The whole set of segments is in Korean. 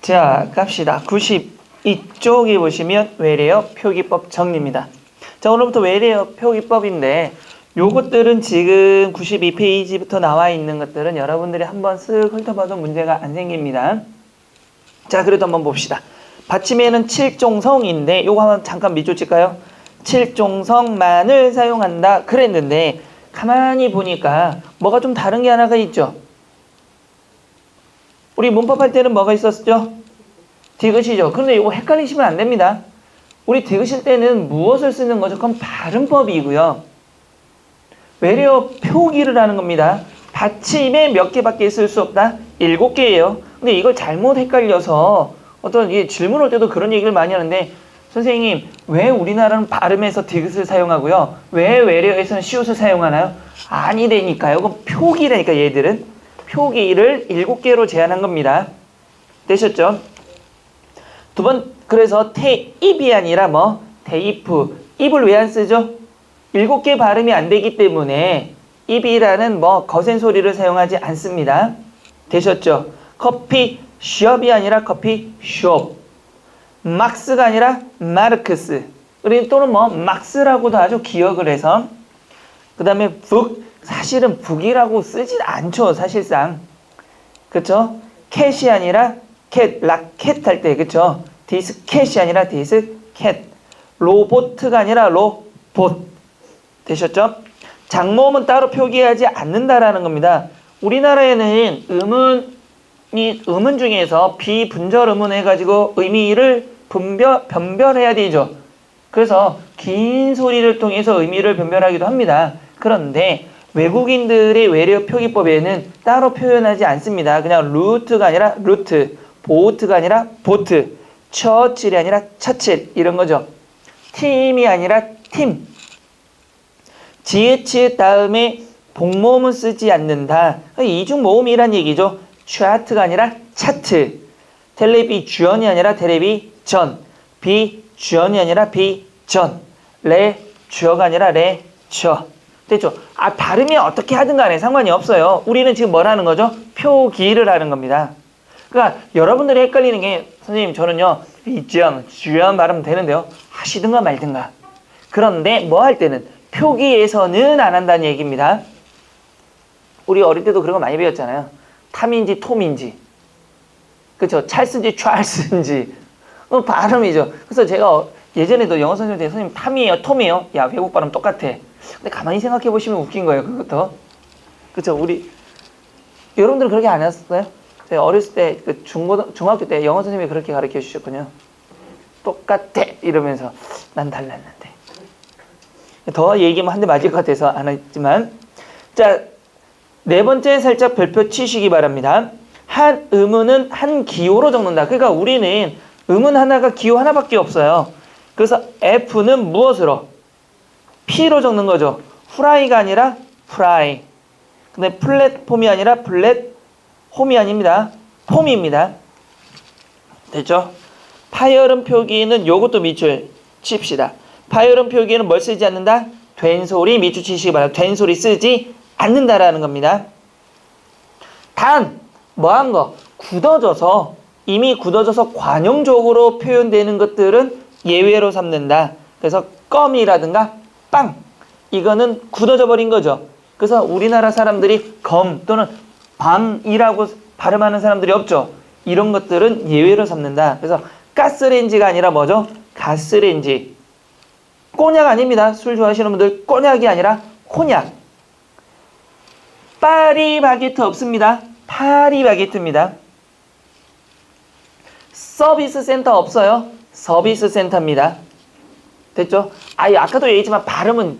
자, 갑시다. 92쪽에 보시면 외래어 표기법 정리입니다. 자, 오늘부터 외래어 표기법인데 요것들은 지금 92페이지부터 나와 있는 것들은 여러분들이 한번 쓱 훑어봐도 문제가 안 생깁니다. 자, 그래도 한번 봅시다. 받침에는 7종성인데 요거 한번 잠깐 밑줄 칠까요? 7종성만을 사용한다 그랬는데 가만히 보니까 뭐가 좀 다른 게 하나가 있죠. 우리 문법 할 때는 뭐가 있었죠? 디귿이죠. 그런데 이거 헷갈리시면 안 됩니다. 우리 디귿일 때는 무엇을 쓰는 거죠? 그건 발음법이고요. 외래어 표기를 하는 겁니다. 받침에 몇 개밖에 쓸 수 없다? 7개예요. 근데 이걸 잘못 헷갈려서 어떤 질문 올 때도 그런 얘기를 많이 하는데 선생님 왜 우리나라는 발음에서 디귿을 사용하고요? 왜 외래어에서는 시옷을 사용하나요? 아니라니까요. 그건 표기라니까 얘들은. 표기를 7개로 제한한 겁니다. 되셨죠? 두 번, 그래서 태입이 아니라 뭐? 태이프. 입을 왜 안 쓰죠? 7개 발음이 안 되기 때문에 입이라는 뭐 거센 소리를 사용하지 않습니다. 되셨죠? 커피 숍이 아니라 커피 숍. 막스가 아니라 마르크스. 또는 뭐 막스라고도 아주 기억을 해서. 그 다음에 북. 사실은 북이라고 쓰진 않죠. 사실상. 그쵸? 캣이 아니라 캣. 라켓 할 때. 그쵸? 디스캣이 아니라 디스캣. 로보트가 아니라 로봇. 되셨죠? 장모음은 따로 표기하지 않는다라는 겁니다. 우리나라에는 음은 중에서 비분절 음운 해가지고 의미를 변별해야 되죠. 그래서 긴 소리를 통해서 의미를 변별하기도 합니다. 그런데 외국인들의 외래어 표기법에는 따로 표현하지 않습니다. 그냥 루트가 아니라 루트, 보트가 아니라 보트, 처칠이 아니라 처칠 이런 거죠. 팀이 아니라 팀. 지읒 다음에 복모음은 쓰지 않는다. 이중모음이란 얘기죠. 차트가 아니라 차트. 텔레비전이 아니라 텔레비전. 비전이 아니라 비전. 레저가 아니라 레저. 됐죠? 발음이 어떻게 하든 간에 상관이 없어요. 우리는 지금 뭘 하는 거죠? 표기를 하는 겁니다. 그러니까 여러분들이 헷갈리는 게 선생님 저는요 주연 발음 되는데요. 하시든가 말든가. 그런데 뭐 할 때는 표기에서는 안 한다는 얘기입니다. 우리 어릴 때도 그런 거 많이 배웠잖아요. 탐인지 톰인지. 그렇죠? 찰스인지 찰스인지. 발음이죠. 그래서 제가 예전에도 영어 선생님한테 선생님 탐이에요? 톰이에요? 야 외국 발음 똑같아. 근데 가만히 생각해 보시면 웃긴 거예요. 그것도. 그렇죠? 우리 여러분들은 그렇게 안 했어요? 제가 어렸을 때 중학교 때 영어 선생님이 그렇게 가르쳐 주셨거든요. 똑같아 이러면서 난 달랐는데. 더 얘기하면 한 대 맞을 것 같아서 안 했지만. 자, 네 번째 살짝 별표 치시기 바랍니다. 한 음은 한 기호로 적는다. 그러니까 우리는 음은 하나가 기호 하나밖에 없어요. 그래서 F는 무엇으로? P로 적는 거죠. 후라이가 아니라 프라이. 근데 플랫폼이 아니라 플랫홈이 아닙니다. 폼입니다. 됐죠? 파열음 표기는 요것도 밑줄 칩시다. 파열음 표기는 뭘 쓰지 않는다? 된소리 밑줄 치시기 바랍니다. 된소리 쓰지 않는다라는 겁니다. 단, 뭐한 거? 굳어져서, 이미 굳어져서 관용적으로 표현되는 것들은 예외로 삼는다. 그래서 껌이라든가 빵. 이거는 굳어져 버린 거죠. 그래서 우리나라 사람들이 검 또는 밤이라고 발음하는 사람들이 없죠. 이런 것들은 예외로 삼는다. 그래서 가스레인지가 아니라 뭐죠? 가스레인지. 꼬냑 아닙니다. 술 좋아하시는 분들 꼬냑이 아니라 코냑. 파리바게트 없습니다. 파리바게트입니다. 서비스 센터 없어요. 서비스 센터입니다. 됐죠? 아까도 얘기했지만 발음은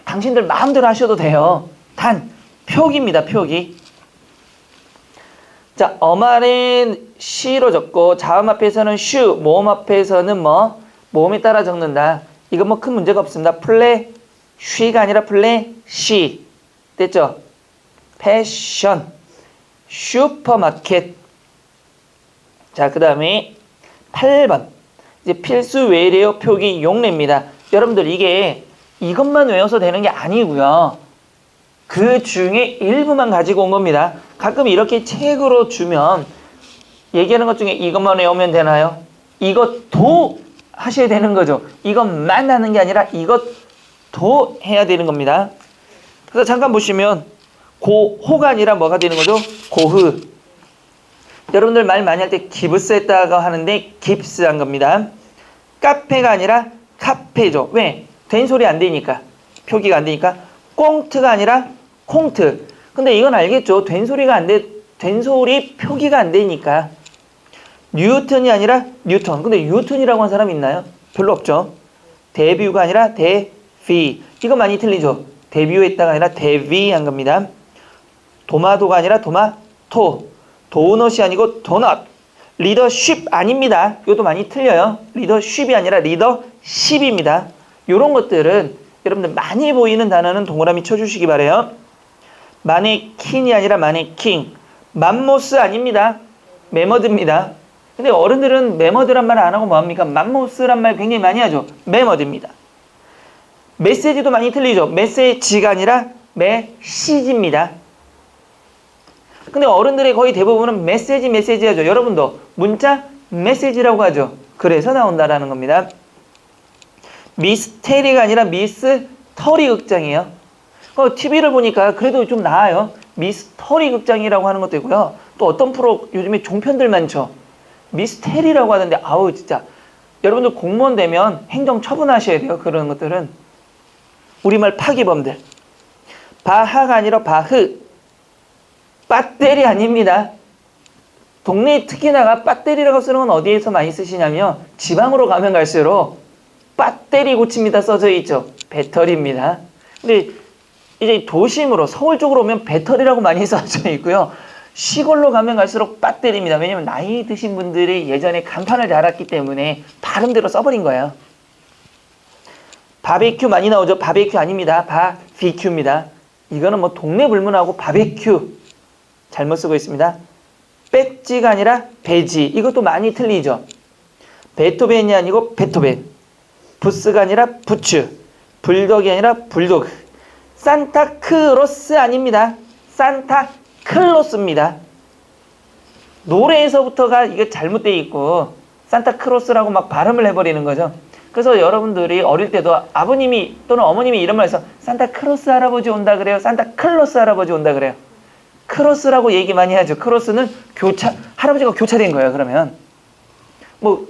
당신들 마음대로 하셔도 돼요. 단 표기입니다. 표기. 자, 어말은 시로 적고 자음 앞에서는 슈, 모음 앞에서는 뭐 모음에 따라 적는다. 이건 뭐 큰 문제가 없습니다. 쉬가 아니라 쉬. 됐죠? 패션, 슈퍼마켓. 자, 그 다음에 8번. 이제 필수 외래어 표기 용례입니다. 여러분들 이것만 외워서 되는 게 아니고요. 그 중에 일부만 가지고 온 겁니다. 가끔 이렇게 책으로 주면 얘기하는 것 중에 이것만 외우면 되나요? 이것도 하셔야 되는 거죠. 이것만 하는 게 아니라 이것도 해야 되는 겁니다. 그래서 잠깐 보시면 고호가 아니라 뭐가 되는 거죠? 고흐. 여러분들 말 많이 할 때 기브스 했다고 하는데 깁스 한 겁니다. 카페가 아니라 카페죠. 왜? 된 소리 안 되니까. 표기가 안 되니까. 꽁트가 아니라 콩트. 근데 이건 알겠죠? 된 소리 표기가 안 되니까. 뉴턴이 아니라 뉴턴. 근데 뉴턴이라고 한 사람 있나요? 별로 없죠. 데뷔가 아니라 데비. 이거 많이 틀리죠? 데뷔했다가 아니라 데뷔 한 겁니다. 도마도가 아니라 도마토. 도넛이 아니고 도넛. 리더십 아닙니다. 이것도 많이 틀려요. 리더십이 아니라 리더십입니다. 이런 것들은 여러분들 많이 보이는 단어는 동그라미 쳐주시기 바래요. 마네킹이 아니라 마네킹. 맘모스 아닙니다. 메머드입니다. 근데 어른들은 메머드란 말 안 하고 뭐합니까? 맘모스란 말 굉장히 많이 하죠. 메머드입니다. 메시지도 많이 틀리죠. 메시지가 아니라 메시지입니다. 근데 어른들의 거의 대부분은 메시지 하죠. 여러분도 문자 메시지라고 하죠. 그래서 나온다라는 겁니다. 미스테리가 아니라 미스터리 극장이에요. TV를 보니까 그래도 좀 나아요. 미스터리 극장이라고 하는 것도 있고요. 또 어떤 프로 요즘에 종편들 많죠. 미스테리라고 하던데 아우 진짜 여러분들 공무원 되면 행정 처분하셔야 돼요. 그런 것들은. 우리말 파기범들. 바하가 아니라 바흐. 배터리 아닙니다. 동네에 특히나 배터리라고 쓰는 건 어디에서 많이 쓰시냐면 지방으로 가면 갈수록 배터리 고칩니다 써져 있죠. 배터리입니다. 근데 이제 도심으로 서울 쪽으로 오면 배터리라고 많이 써져 있고요. 시골로 가면 갈수록 배터리입니다. 왜냐면 나이 드신 분들이 예전에 간판을 달았기 때문에 발음대로 써버린 거예요. 바베큐 많이 나오죠. 바베큐 아닙니다. 바비큐입니다. 이거는 뭐 동네 불문하고 바베큐 잘못 쓰고 있습니다. 배지가 아니라 배지. 이것도 많이 틀리죠. 베토벤이 아니고 베토벤. 부스가 아니라 부츠. 불덕이 아니라 불도그. 산타크로스 아닙니다. 산타클로스입니다. 노래에서부터가 이게 잘못되어 있고 산타크로스라고 막 발음을 해버리는 거죠. 그래서 여러분들이 어릴 때도 아버님이 또는 어머님이 이런 말 해서 산타크로스 할아버지 온다 그래요. 산타클로스 할아버지 온다 그래요. 크로스라고 얘기 많이 하죠. 크로스는 할아버지가 교차된 거예요. 그러면 뭐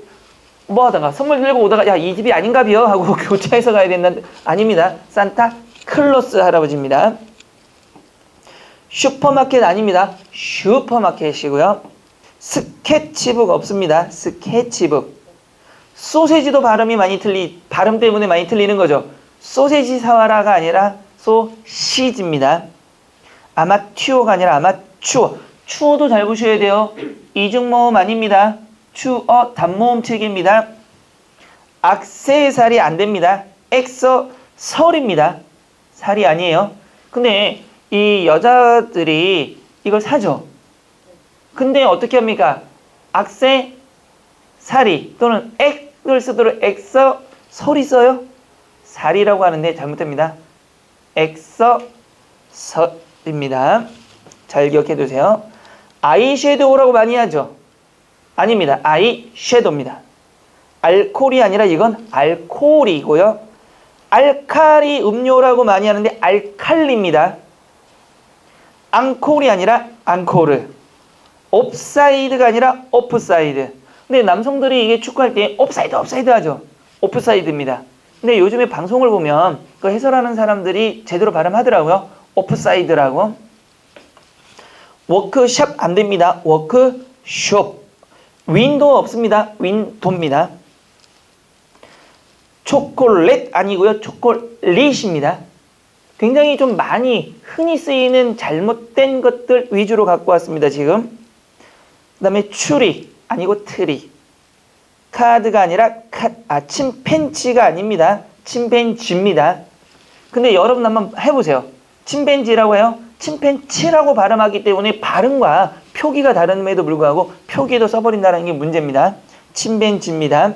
하다가 선물 들고 오다가 야 이 집이 아닌가비요 하고 교차해서 가야 된다는데 아닙니다. 산타클로스 할아버지입니다. 슈퍼마켓 아닙니다. 슈퍼마켓이고요. 스케치북 없습니다. 스케치북. 소세지도 발음 때문에 많이 틀리는 거죠. 소세지 사와라가 아니라 소시지입니다. 아마추어가 아니라 아마추어. 추어도 잘 보셔야 돼요. 이중모음 아닙니다. 추어 단모음 체계입니다. 액세살이 안 됩니다. 액서설입니다. 살이 아니에요. 근데 이 여자들이 이걸 사죠. 근데 어떻게 합니까? 액세살이 또는 액을 쓰도록 액서설이 써요. 살이라고 하는데 잘못됩니다. 액서설입니다. 잘 기억해 두세요. 아이섀도우라고 많이 하죠. 아닙니다. 아이섀도우입니다. 알코올이 아니라 이건 알코올이고요. 알칼리 음료라고 많이 하는데 알칼리입니다. 앙콜이 아니라 앙코르. 옵사이드가 아니라 오프사이드. 근데 남성들이 이게 축구할 때 옵사이드 하죠. 오프사이드입니다. 근데 요즘에 방송을 보면 그 해설하는 사람들이 제대로 발음하더라고요. 오프사이드라고. 워크숍 안 됩니다. 워크숍. 윈도우 없습니다. 윈도입니다. 초콜릿 아니고요. 초콜릿입니다. 굉장히 좀 많이 흔히 쓰이는 잘못된 것들 위주로 갖고 왔습니다. 지금. 그 다음에 추리 아니고 트리. 카드가 아니라 침팬지가 아닙니다. 침팬지입니다. 근데 여러분 한번 해보세요. 침팬지라고 해요. 침팬치라고 발음하기 때문에 발음과 표기가 다름에도 불구하고 표기도 써버린다는 게 문제입니다. 침팬지입니다.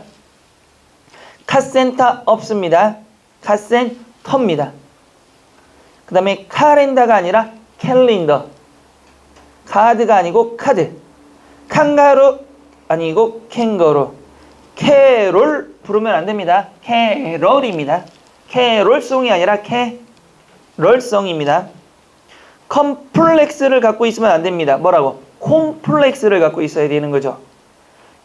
카센터 없습니다. 카센터입니다. 그 다음에 카렌다가 아니라 캘린더. 카드가 아니고 카드. 칸가루 아니고 캥거루. 캐롤 부르면 안 됩니다. 캐롤입니다. 캐롤송이 아니라 캐롤송입니다. 컴플렉스를 갖고 있으면 안 됩니다. 뭐라고? 콤플렉스를 갖고 있어야 되는 거죠.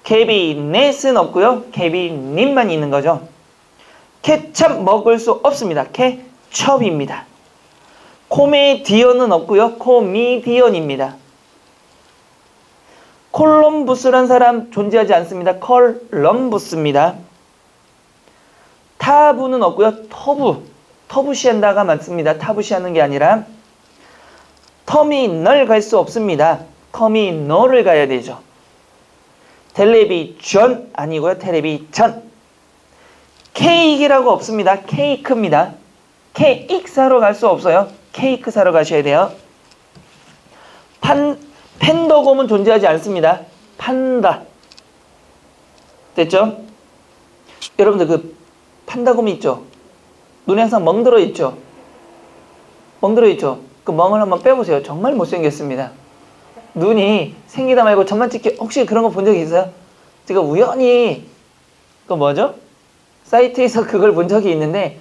캐비넷은 없고요. 캐비닛만 있는 거죠. 케첩 먹을 수 없습니다. 케첩입니다. 코메디언은 없고요. 코미디언입니다. 콜럼부스란 사람 존재하지 않습니다. 컬럼부스입니다. 타부는 없고요. 터부시한다가 많습니다. 타부시하는 게 아니라 터미널 갈 수 없습니다. 터미널을 가야 되죠. 텔레비전 아니고요. 텔레비전. 케이크라고 없습니다. 케이크입니다. 케이크 사러 갈 수 없어요. 케이크 사러 가셔야 돼요. 팬더곰은 존재하지 않습니다. 판다. 됐죠? 여러분들 그 판다곰이 있죠? 눈에 항상 멍 들어있죠? 멍 들어있죠? 그 멍을 한번 빼보세요. 정말 못생겼습니다. 눈이 생기다 말고 점만 찍혀. 혹시 그런 거 본 적 있어요? 제가 우연히 그 뭐죠? 사이트에서 그걸 본 적이 있는데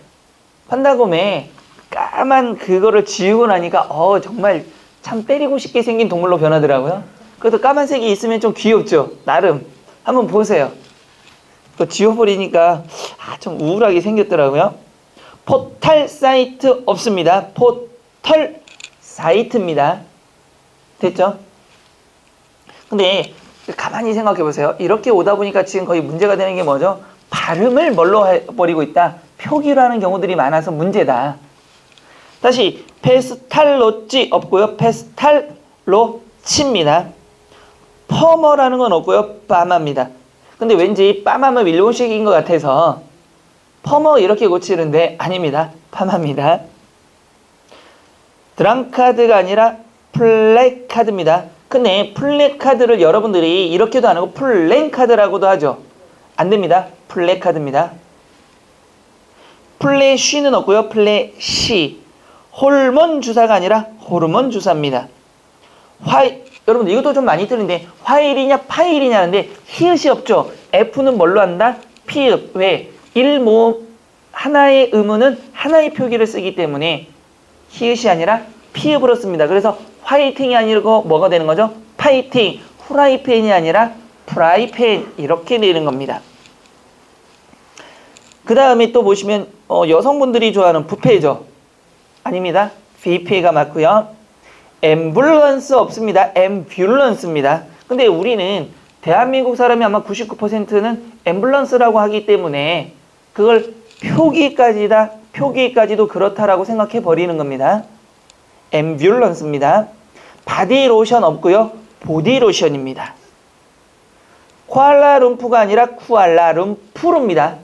판다곰에 까만 그거를 지우고 나니까 정말 참 때리고 싶게 생긴 동물로 변하더라고요. 그래도 까만색이 있으면 좀 귀엽죠? 나름. 한번 보세요. 그거 지워버리니까 좀 우울하게 생겼더라고요. 포털 사이트 없습니다. 포털 사이트입니다. 됐죠? 근데 가만히 생각해 보세요. 이렇게 오다 보니까 지금 거의 문제가 되는 게 뭐죠? 발음을 뭘로 해버리고 있다? 표기로 하는 경우들이 많아서 문제다. 다시 페스탈로찌 없고요. 페스탈로치입니다. 퍼머라는 건 없고요. 빠마입니다. 근데 왠지 빠마면 일본식인 것 같아서 퍼머 이렇게 고치는데 아닙니다. 파마입니다. 드랑카드가 아니라 플래카드입니다. 근데 플래카드를 여러분들이 이렇게도 안 하고 플랜카드라고도 하죠. 안 됩니다. 플래카드입니다. 플래쉬는 없고요. 플래시. 호르몬 주사가 아니라 호르몬 주사입니다. 여러분들 이것도 좀 많이 틀린데 화일이냐 파일이냐는데 히읗이 없죠. F는 뭘로 한다? 피읍. 왜? 하나의 의문은 하나의 표기를 쓰기 때문에 히읗이 아니라 피읍으로 씁니다. 그래서 화이팅이 아니고 뭐가 되는 거죠? 파이팅. 후라이팬이 아니라 프라이팬. 이렇게 되는 겁니다. 그 다음에 또 보시면 여성분들이 좋아하는 뷔페죠. 아닙니다. 뷔페가 맞고요. 앰뷸런스 없습니다. 앰뷸런스입니다. 근데 우리는 대한민국 사람이 아마 99%는 앰뷸런스라고 하기 때문에 그걸 표기까지도 그렇다라고 생각해 버리는 겁니다. 앰뷸런스입니다. 바디로션 없고요. 보디로션입니다. 쿠알라룸푸가 아니라 쿠알라룸푸르입니다.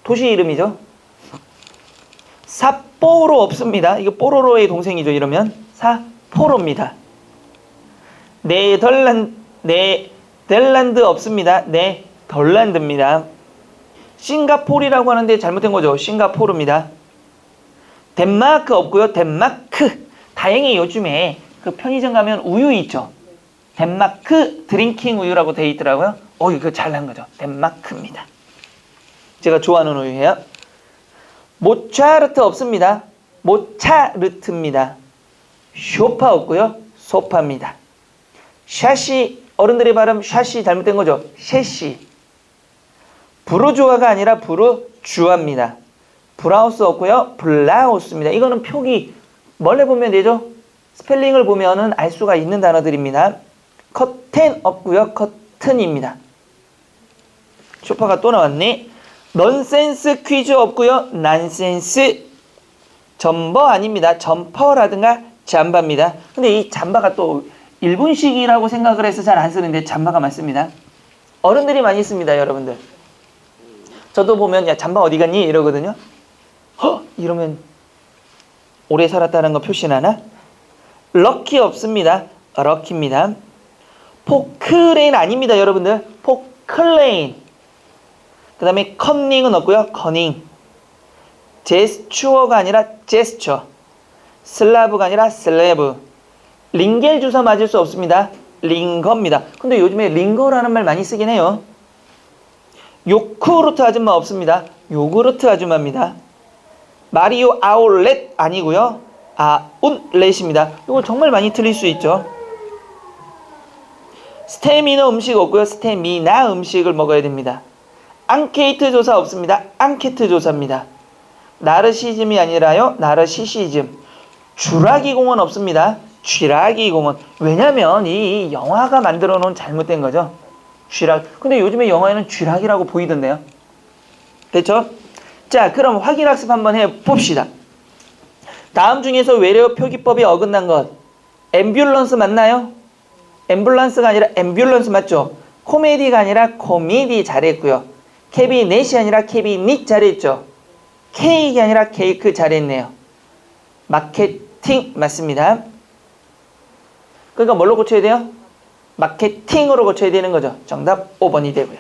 도시 이름이죠. 삿포로 없습니다. 이거 뽀로로의 동생이죠. 이러면 사포로입니다. 네덜란드 없습니다. 네덜란드입니다. 싱가포르라고 하는데 잘못된 거죠. 싱가포르입니다. 덴마크 없고요. 덴마크. 다행히 요즘에 그 편의점 가면 우유 있죠. 덴마크 드링킹 우유라고 되어 있더라고요. 이거 잘난 거죠. 덴마크입니다. 제가 좋아하는 우유예요. 모차르트 없습니다. 모차르트입니다. 쇼파 없고요. 소파입니다. 샤시, 어른들의 발음 샤시 잘못된 거죠. 셰시. 부르주아가 아니라 부르주아입니다. 브라우스 없고요. 블라우스입니다. 이거는 표기 뭘로 보면 되죠? 스펠링을 보면은 알 수가 있는 단어들입니다. 커튼 없고요. 커튼입니다. 쇼파가 또 나왔네. 넌센스 퀴즈 없고요. 난센스. 점버 아닙니다. 점퍼라든가 잠바입니다. 근데 이 잠바가 또 일본식이라고 생각을 해서 잘 안 쓰는데 잠바가 맞습니다. 어른들이 많이 씁니다. 여러분들. 저도 보면 야 잠바 어디 갔니? 이러거든요. 이러면 오래 살았다는 거 표시나나? 럭키 없습니다. 럭키입니다. 포크레인 아닙니다. 여러분들. 포클레인. 그 다음에 커닝은 없고요. 커닝. 제스처가 아니라 제스처. 슬라브가 아니라 슬래브. 링겔 주사 맞을 수 없습니다. 링거입니다. 근데 요즘에 링거라는 말 많이 쓰긴 해요. 요크루트 아줌마 없습니다. 요구르트 아줌마입니다. 마리오 아울렛 아니고요. 아웃렛입니다. 이거 정말 많이 틀릴 수 있죠. 스테미너 음식 없고요. 스테미나 음식을 먹어야 됩니다. 앙케이트 조사 없습니다. 앙케트 조사입니다. 나르시즘이 아니라요. 나르시시즘. 쥐라기 공원 없습니다. 쥐라기 공원. 왜냐면 이 영화가 만들어 놓은 잘못된 거죠. 쥐라기. 근데 요즘에 영화에는 쥐라기라고 보이던데요. 됐죠? 자, 그럼 확인학습 한번 해봅시다. 다음 중에서 외래어 표기법이 어긋난 것. 앰뷸런스 맞나요? 앰뷸런스가 아니라 앰뷸런스 맞죠? 코미디가 아니라 코미디 잘했고요. 캐비넷이 아니라 캐비닛 잘했죠? 케이크가 아니라 케이크 잘했네요. 마케팅 맞습니다. 그러니까 뭘로 고쳐야 돼요? 마케팅으로 고쳐야 되는 거죠. 정답 5번이 되고요.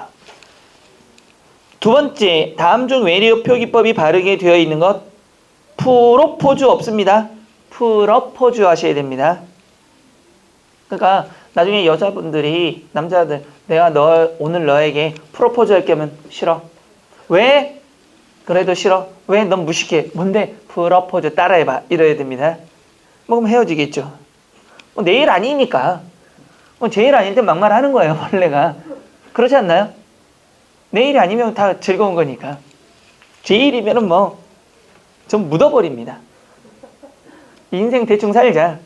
두 번째, 다음 중 외래어 표기법이 바르게 되어 있는 것. 프로포즈 없습니다. 프로포즈 하셔야 됩니다. 그러니까 나중에 여자분들이 남자들 내가 오늘 너에게 프로포즈 할 거면 싫어. 왜? 그래도 싫어. 왜? 넌 무식해. 뭔데? 프로포즈 따라해봐. 이래야 됩니다. 뭐 그럼 헤어지겠죠. 내일 아니니까. 제일 아닐 때 막말하는 거예요. 원래가. 그렇지 않나요? 내일이 아니면 다 즐거운 거니까. 제일이면은 뭐 좀 묻어버립니다. 인생 대충 살자.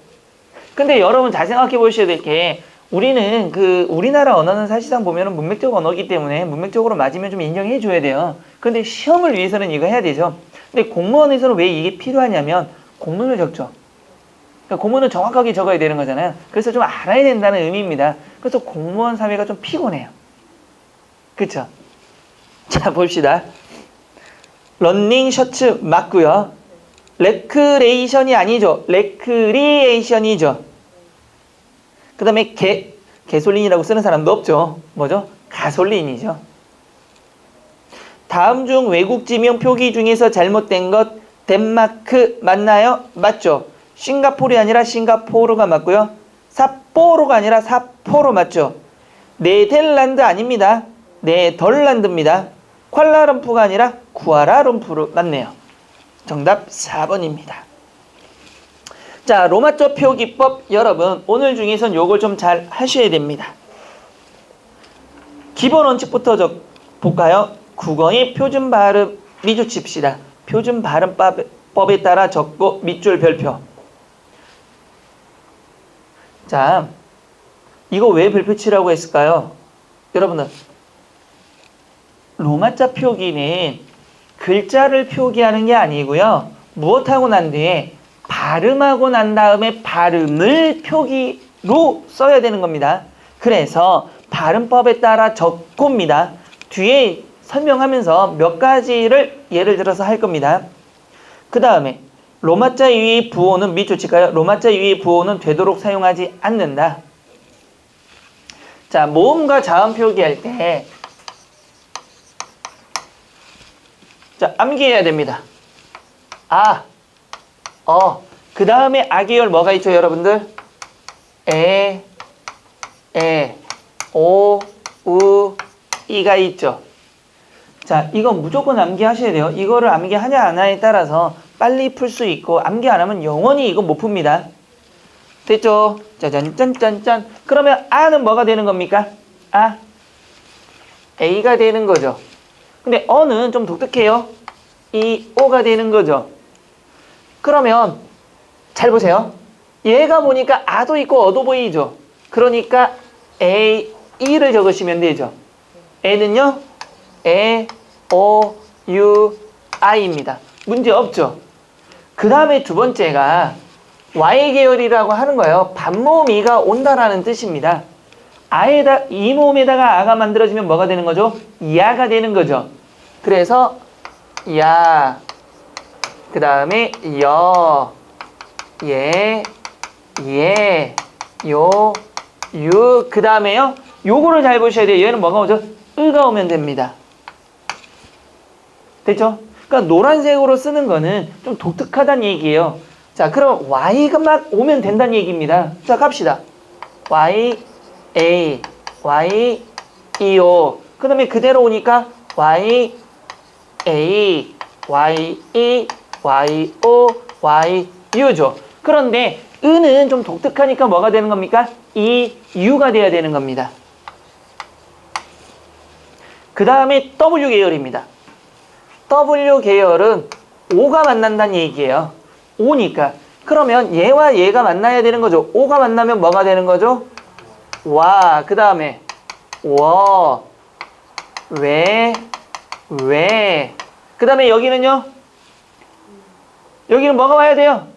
근데 여러분 잘 생각해 보셔야 될 게 우리는 우리나라 언어는 사실상 보면은 문맥적 언어이기 때문에 문맥적으로 맞으면 좀 인정해 줘야 돼요. 근데 시험을 위해서는 이거 해야 되죠. 근데 공무원에서는 왜 이게 필요하냐면 공문을 적죠. 그러니까 공문을 정확하게 적어야 되는 거잖아요. 그래서 좀 알아야 된다는 의미입니다. 그래서 공무원 사회가 좀 피곤해요. 그쵸? 자, 봅시다. 런닝 셔츠 맞고요. 레크레이션이 아니죠. 레크리에이션이죠. 그 다음에 개솔린이라고 쓰는 사람도 없죠. 뭐죠? 가솔린이죠. 다음 중 외국 지명 표기 중에서 잘못된 것. 덴마크 맞나요? 맞죠. 싱가포르이 아니라 싱가포르가 맞고요. 삿포로가 아니라 삿포로 맞죠. 네덜란드 아닙니다. 네덜란드입니다. 쿠알라룸푸가 아니라 쿠알라룸푸르 맞네요. 정답 4번입니다. 자, 로마자 표기법 여러분 오늘 중에선 요걸 좀 잘 하셔야 됩니다. 기본 원칙부터 볼까요? 국어의 표준 발음 미주 칩시다. 표준 발음법에 따라 적고 밑줄 별표. 자, 이거 왜 별표 치라고 했을까요? 여러분들 로마자 표기는 글자를 표기하는 게 아니고요. 무엇하고 난 뒤에 발음하고 난 다음에 발음을 표기로 써야 되는 겁니다. 그래서 발음법에 따라 적고입니다. 뒤에 설명하면서 몇 가지를 예를 들어서 할 겁니다. 그 다음에 로마자 위의 부호는 밑줄 칠까요? 로마자 위의 부호는 되도록 사용하지 않는다. 자, 모음과 자음 표기할 때 자, 암기해야 됩니다. 아, 그 다음에 아계열 뭐가 있죠, 여러분들? 오, 우, 이가 있죠. 자, 이거 무조건 암기하셔야 돼요. 이거를 암기하냐 안 하냐에 따라서 빨리 풀 수 있고 암기 안 하면 영원히 이거 못 풉니다. 됐죠? 짜잔짠짠짠. 그러면 아는 뭐가 되는 겁니까? 아, A가 되는 거죠. 근데 어는 좀 독특해요. 이 오가 되는 거죠. 그러면 잘 보세요. 얘가 보니까 아도 있고 어도 보이죠. 그러니까 A, E를 적으시면 되죠. A는요. 에, 오, 유, I입니다. 문제 없죠. 그 다음에 두 번째가 Y 계열이라고 하는 거예요. 반모음이가 온다라는 뜻입니다. 이 모음에다가 아가 만들어지면 뭐가 되는 거죠? 야가 되는 거죠. 그래서 야, 그 다음에 여, 예, 요, 유, 그 다음에요. 요거를 잘 보셔야 돼요. 얘는 뭐가 오죠? 으가 오면 됩니다. 됐죠? 그러니까 노란색으로 쓰는 거는 좀 독특하다는 얘기예요. 자, 그럼 Y가 막 오면 된다는 얘기입니다. 자, 갑시다. Y, A, Y, E, O. 그 다음에 그대로 오니까 Y, A, Y, E, Y, O, Y, U죠. 그런데 은은 좀 독특하니까 뭐가 되는 겁니까? E, U가 돼야 되는 겁니다. 그 다음에 W 계열입니다. W 계열은 O가 만난다는 얘기예요. O니까. 그러면 얘와 얘가 만나야 되는 거죠. O가 만나면 뭐가 되는 거죠? 와. 그 다음에 워. 왜. 그 다음에 여기는요? 여기는 뭐가 와야 돼요?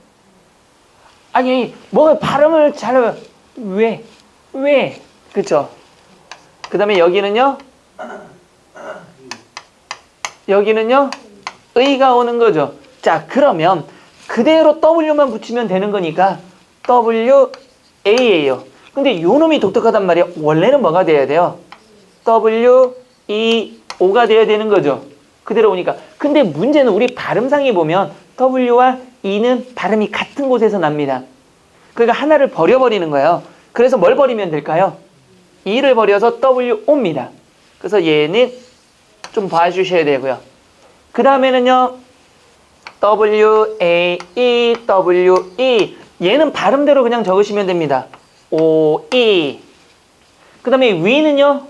아니, 뭐가 발음을 잘, 왜. 그쵸? 그 다음에 여기는요? 의가 오는 거죠. 자, 그러면 그대로 W만 붙이면 되는 거니까 WA예요. 근데 요 놈이 독특하단 말이에요. 원래는 뭐가 돼야 돼요? WEO가 돼야 되는 거죠. 그대로 오니까. 근데 문제는 우리 발음상에 보면 W와 E는 발음이 같은 곳에서 납니다. 그러니까 하나를 버려버리는 거예요. 그래서 뭘 버리면 될까요? E를 버려서 WO입니다. 그래서 얘는 좀 봐주셔야 되고요. 그 다음에는요. WAE, WE. 얘는 발음대로 그냥 적으시면 됩니다. OE. 그 다음에 위는요.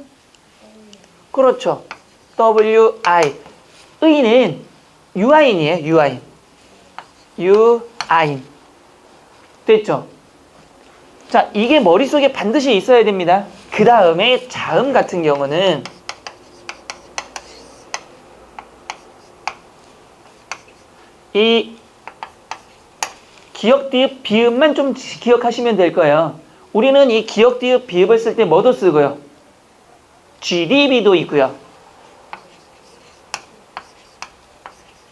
그렇죠. WI. 의는 유아인이에요. 유아인. 됐죠? 자, 이게 머릿속에 반드시 있어야 됩니다. 그 다음에 자음 같은 경우는 이 기역, 디귿, 비읍만 좀 기억하시면 될 거예요. 우리는 이 기역, 디귿, 비읍을 쓸 때 뭐도 쓰고요. GDB도 있고요.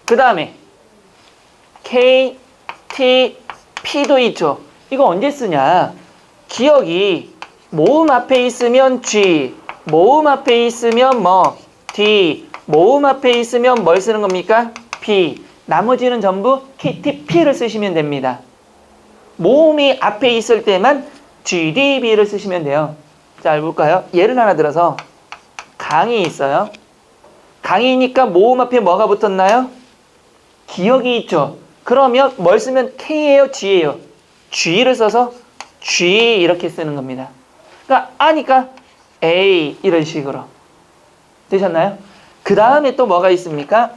그 다음에 K, T, P도 있죠. 이거 언제 쓰냐? 기역이 모음 앞에 있으면 G, 모음 앞에 있으면 뭐 D, 모음 앞에 있으면 뭘 쓰는 겁니까? P. 나머지는 전부 KTP를 쓰시면 됩니다. 모음이 앞에 있을 때만 GDB를 쓰시면 돼요. 자, 볼까요? 예를 하나 들어서 강이 있어요. 강이니까 모음 앞에 뭐가 붙었나요? 기역이 있죠. 그러면 뭘 쓰면 K예요? G예요? G를 써서 G 이렇게 쓰는 겁니다. 그러니까 아니까 A 이런 식으로. 되셨나요? 그 다음에 또 뭐가 있습니까?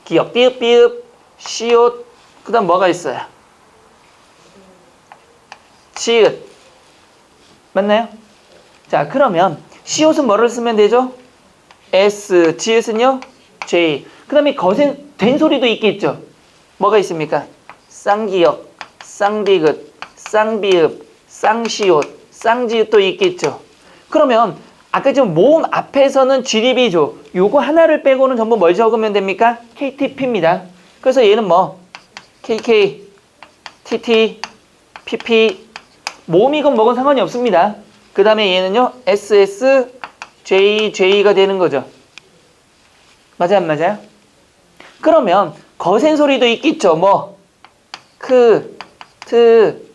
기역, 띠읍, 삐읍, 시옷, 그 다음 뭐가 있어요? 치읓. 맞나요? 자, 그러면 시옷은 뭐를 쓰면 되죠? S, 지읒은요? J. 그 다음에 거센, 된 소리도 있겠죠? 뭐가 있습니까? 쌍기역, 쌍디귿, 쌍비읍, 쌍시옷, 쌍지읒도 있겠죠? 그러면 아까 지금 모음 앞에서는 GDB죠. 요거 하나를 빼고는 전부 뭘 적으면 됩니까? KTP입니다. 그래서 얘는 뭐 KK, TT, PP 모음이건 뭐건 상관이 없습니다. 그 다음에 얘는요 SS, JJ가 되는 거죠. 맞아요 안 맞아요? 그러면 거센 소리도 있겠죠. 뭐 크, 트,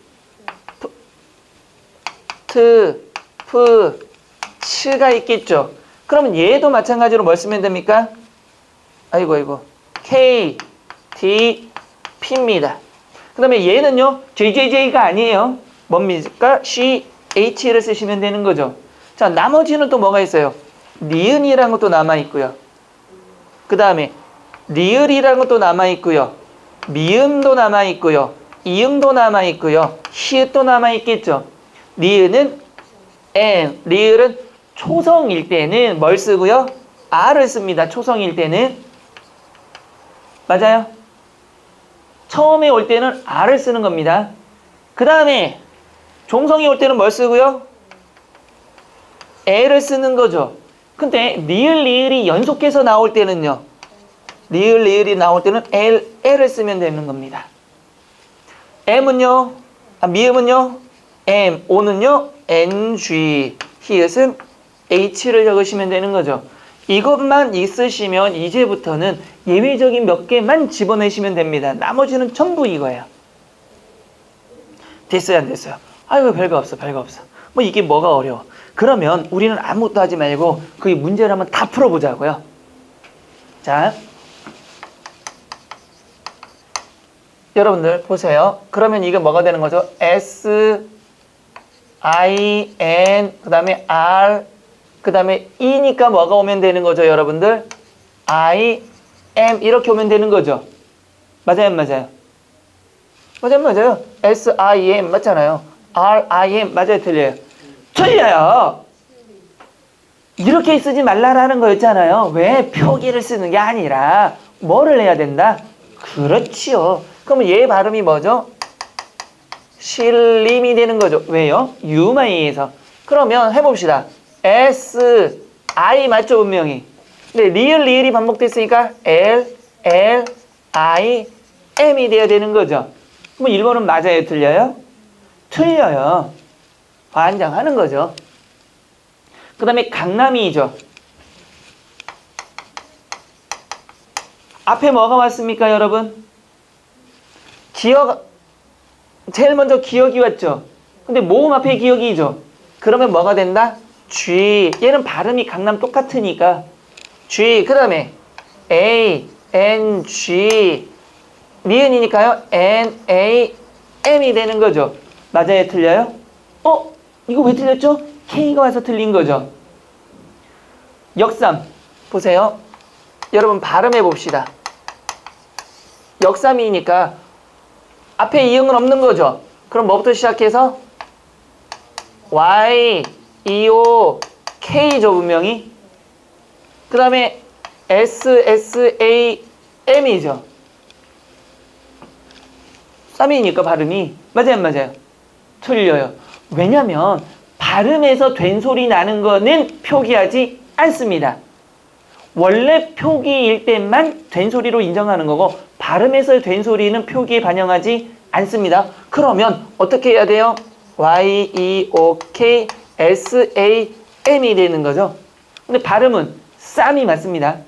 프, 츠가 있겠죠. 그러면 얘도 마찬가지로 뭘 쓰면 됩니까? 아이고 K, T, P입니다. 그 다음에 얘는요 JJJ가 아니에요. 뭡니까? C, H를 쓰시면 되는 거죠. 자, 나머지는 또 뭐가 있어요? 니은이라는 것도 남아있고요. 그 다음에 리을이라는 것도 남아있고요. 미음도 남아있고요. 이음도 남아있고요. 히읗도 남아있겠죠. 니은은 N, 리을은 초성일 때는 뭘 쓰고요? R을 씁니다. 초성일 때는. 맞아요? 처음에 올 때는 R을 쓰는 겁니다. 그 다음에 종성이 올 때는 뭘 쓰고요? L을 쓰는 거죠. 근데 리을, 리을이 연속해서 나올 때는요. 리을, 리을이 나올 때는 L을 쓰면 되는 겁니다. M은요? 미음은요? M, O는요? NG, 히읗은 H를 적으시면 되는 거죠. 이것만 있으시면 이제부터는 예외적인 몇 개만 집어내시면 됩니다. 나머지는 전부 이거예요. 됐어요 안 됐어요? 아이고 별거 없어. 뭐 이게 뭐가 어려워? 그러면 우리는 아무것도 하지 말고 그 문제를 한번 다 풀어보자고요. 자, 여러분들 보세요. 그러면 이게 뭐가 되는 거죠? S, I, N, 그 다음에 R, 그 다음에 E니까 뭐가 오면 되는 거죠, 여러분들? I, M 이렇게 오면 되는 거죠. 맞아요, 안 맞아요? 맞아요, 맞아요. S, I, M 맞잖아요. R, I, M 맞아요, 틀려요? 틀려요. 이렇게 쓰지 말라라는 거였잖아요. 왜? 표기를 쓰는 게 아니라 뭐를 해야 된다? 그렇지요. 그러면 얘 발음이 뭐죠? 실림이 되는 거죠. 왜요? U만 의해서. 그러면 해봅시다. S, I 맞죠, 분명히. 근데 리을이 반복됐으니까 L, L, I, M이 돼야 되는 거죠. 그럼 1번은 맞아요, 틀려요? 틀려요. 환장하는 거죠. 그 다음에 강남이죠. 앞에 뭐가 왔습니까, 여러분? 제일 먼저 기억이 왔죠. 근데 모음 앞에 기억이죠. 그러면 뭐가 된다? G. 얘는 발음이 강남 똑같으니까 G. 그 다음에 A, N, G. 니은이니까요. N, A, M이 되는 거죠. 맞아요, 틀려요? 이거 왜 틀렸죠? K가 와서 틀린 거죠. 역삼 보세요. 여러분 발음해 봅시다. 역삼이니까 앞에 이응은 없는 거죠. 그럼 뭐부터 시작해서 Y, E, O, K죠, 분명히. 그 다음에 S, S, A, M이죠. 쌈이니까 발음이 맞아요, 안 맞아요? 틀려요. 왜냐면 발음에서 된 소리 나는 거는 표기하지 않습니다. 원래 표기일 때만 된 소리로 인정하는 거고 발음에서 된 소리는 표기에 반영하지 않습니다. 그러면 어떻게 해야 돼요? Y, E, O, K, S, A, M이 되는 거죠. 근데 발음은 쌈이 맞습니다.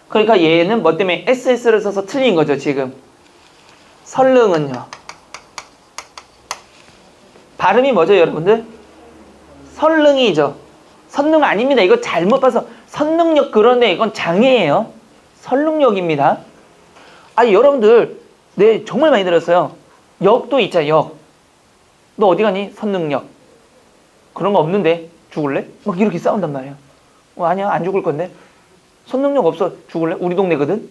그러니까 얘는 뭐 때문에 SS를 써서 틀린 거죠, 지금. 설릉은요. 발음이 뭐죠, 여러분들? 설릉이죠. 선릉 아닙니다. 이거 잘못 봐서 선능력 그런데 이건 장애예요. 설릉역입니다. 여러분들 네 정말 많이 들었어요. 역도 있잖아, 역. 너 어디 가니? 선능력. 그런 거 없는데 죽을래? 막 이렇게 싸운단 말이에요. 아니야, 안 죽을 건데. 선능력 없어. 죽을래? 우리 동네거든.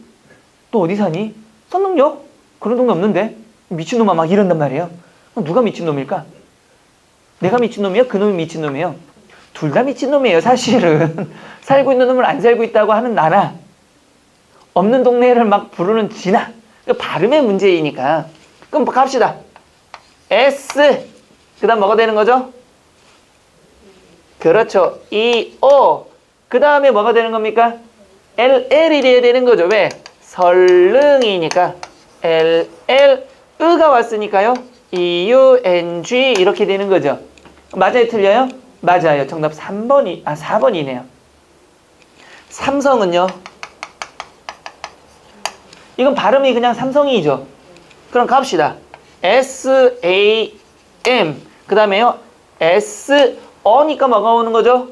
너 어디 사니? 선능력? 그런 동네 없는데. 미친놈아 막 이런단 말이에요. 누가 미친놈일까? 내가 미친놈이야? 그놈이 미친놈이에요? 둘 다 미친놈이에요, 사실은. 살고 있는 놈을 안 살고 있다고 하는 나나 없는 동네를 막 부르는 지나. 발음의 문제이니까. 그럼 갑시다. S 그 다음 뭐가 되는 거죠? 그렇죠. E, O 그 다음에 뭐가 되는 겁니까? L, L이 돼야 되는 거죠. 왜? 설릉이니까 L, L 으가 왔으니까요. E, U, N, G 이렇게 되는 거죠. 맞아요, 틀려요? 맞아요. 정답 4번이네요. 삼성은요? 이건 발음이 그냥 삼성이죠. 그럼 갑시다. S, A, M 그 다음에요. S, 어니까 뭐가 오는 거죠?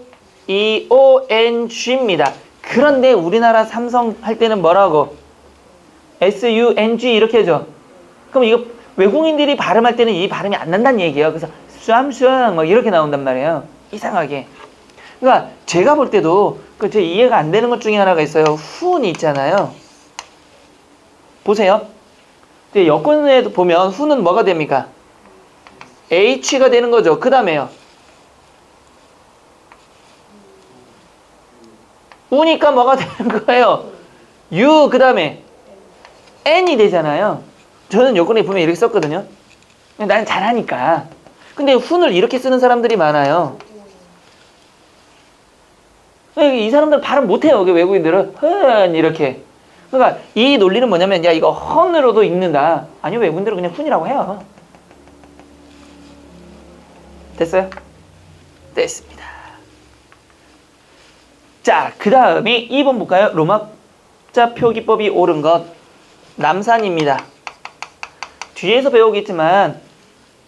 E, O, N, G입니다. 그런데 우리나라 삼성 할 때는 뭐라고? S, U, N, G 이렇게 하죠. 그럼 이거 외국인들이 발음할 때는 이 발음이 안 난다는 얘기예요. 그래서 쌈 막 이렇게 나온단 말이에요. 이상하게. 그러니까 제가 볼 때도 제 이해가 안 되는 것 중에 하나가 있어요. 후은 있잖아요. 보세요. 여권에도 보면 후는 뭐가 됩니까? H가 되는 거죠. 그 다음에요. 우니까 뭐가 되는 거예요? U 그 다음에 N이 되잖아요. 저는 여권에 보면 이렇게 썼거든요. 나는 잘하니까. 근데 훈을 이렇게 쓰는 사람들이 많아요. 이 사람들 발음 못해요. 외국인들은 헌 이렇게. 그러니까 이 논리는 뭐냐면 야 이거 헌으로도 읽는다. 아니요, 외국인들은 그냥 훈이라고 해요. 됐어요? 됐습니다. 자, 그 다음에 2번 볼까요? 로마자 표기법이 옳은 것 남산입니다. 뒤에서 배우겠지만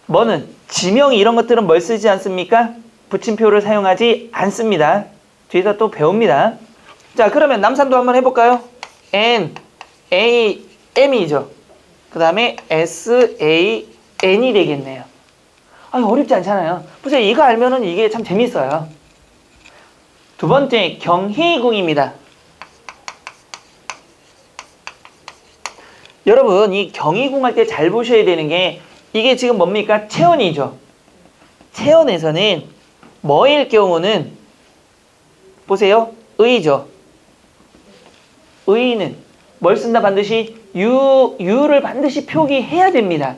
뭐는 지명 이런 것들은 뭘 쓰지 않습니까? 붙임표를 사용하지 않습니다. 뒤에서 또 배웁니다. 자, 그러면 남산도 한번 해볼까요? N, A, M이죠. 그 다음에 S, A, N이 되겠네요. 어렵지 않잖아요. 보세요. 이거 알면은 이게 참 재밌어요. 두 번째, 경희궁입니다. 여러분, 이 경희궁 할 때 잘 보셔야 되는 게 이게 지금 뭡니까? 체언이죠. 체언에서는 뭐일 경우는 보세요. 의죠. 의는 뭘 쓴다? 반드시 유를 반드시 표기해야 됩니다.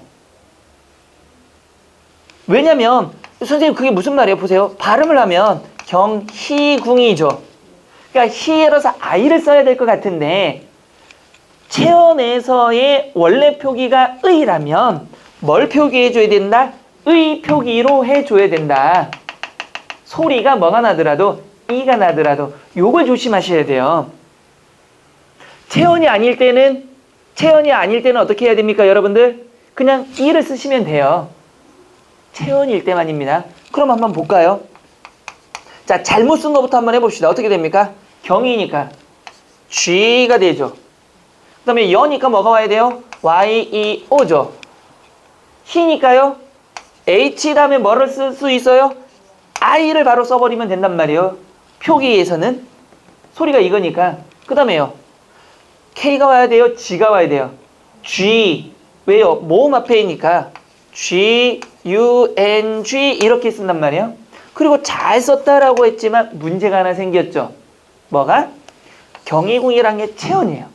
왜냐면 선생님 그게 무슨 말이에요? 보세요. 발음을 하면 경희궁이죠. 그러니까 희에서 아이를 써야 될 것 같은데 체언에서의 원래 표기가 의라면 뭘 표기해줘야 된다? 의 표기로 해줘야 된다. 소리가 뭐가 나더라도 이가 나더라도 요걸 조심하셔야 돼요. 체언이 아닐 때는 어떻게 해야 됩니까, 여러분들? 그냥 이를 쓰시면 돼요. 체언일 때만입니다. 그럼 한번 볼까요? 자, 잘못 쓴 것부터 한번 해봅시다. 어떻게 됩니까? 경이니까 G가 되죠. 그 다음에 여니까 뭐가 와야 돼요? Y-E-O죠. 희니까요. H 다음에 뭐를 쓸 수 있어요? I를 바로 써버리면 된단 말이에요. 표기에서는 소리가 이거니까. 그 다음에요. K가 와야 돼요? G가 와야 돼요? G. 왜요? 모음 앞에니까 G, U, N, G 이렇게 쓴단 말이에요. 그리고 잘 썼다라고 했지만 문제가 하나 생겼죠. 뭐가? 경희궁이란 게 체언이에요.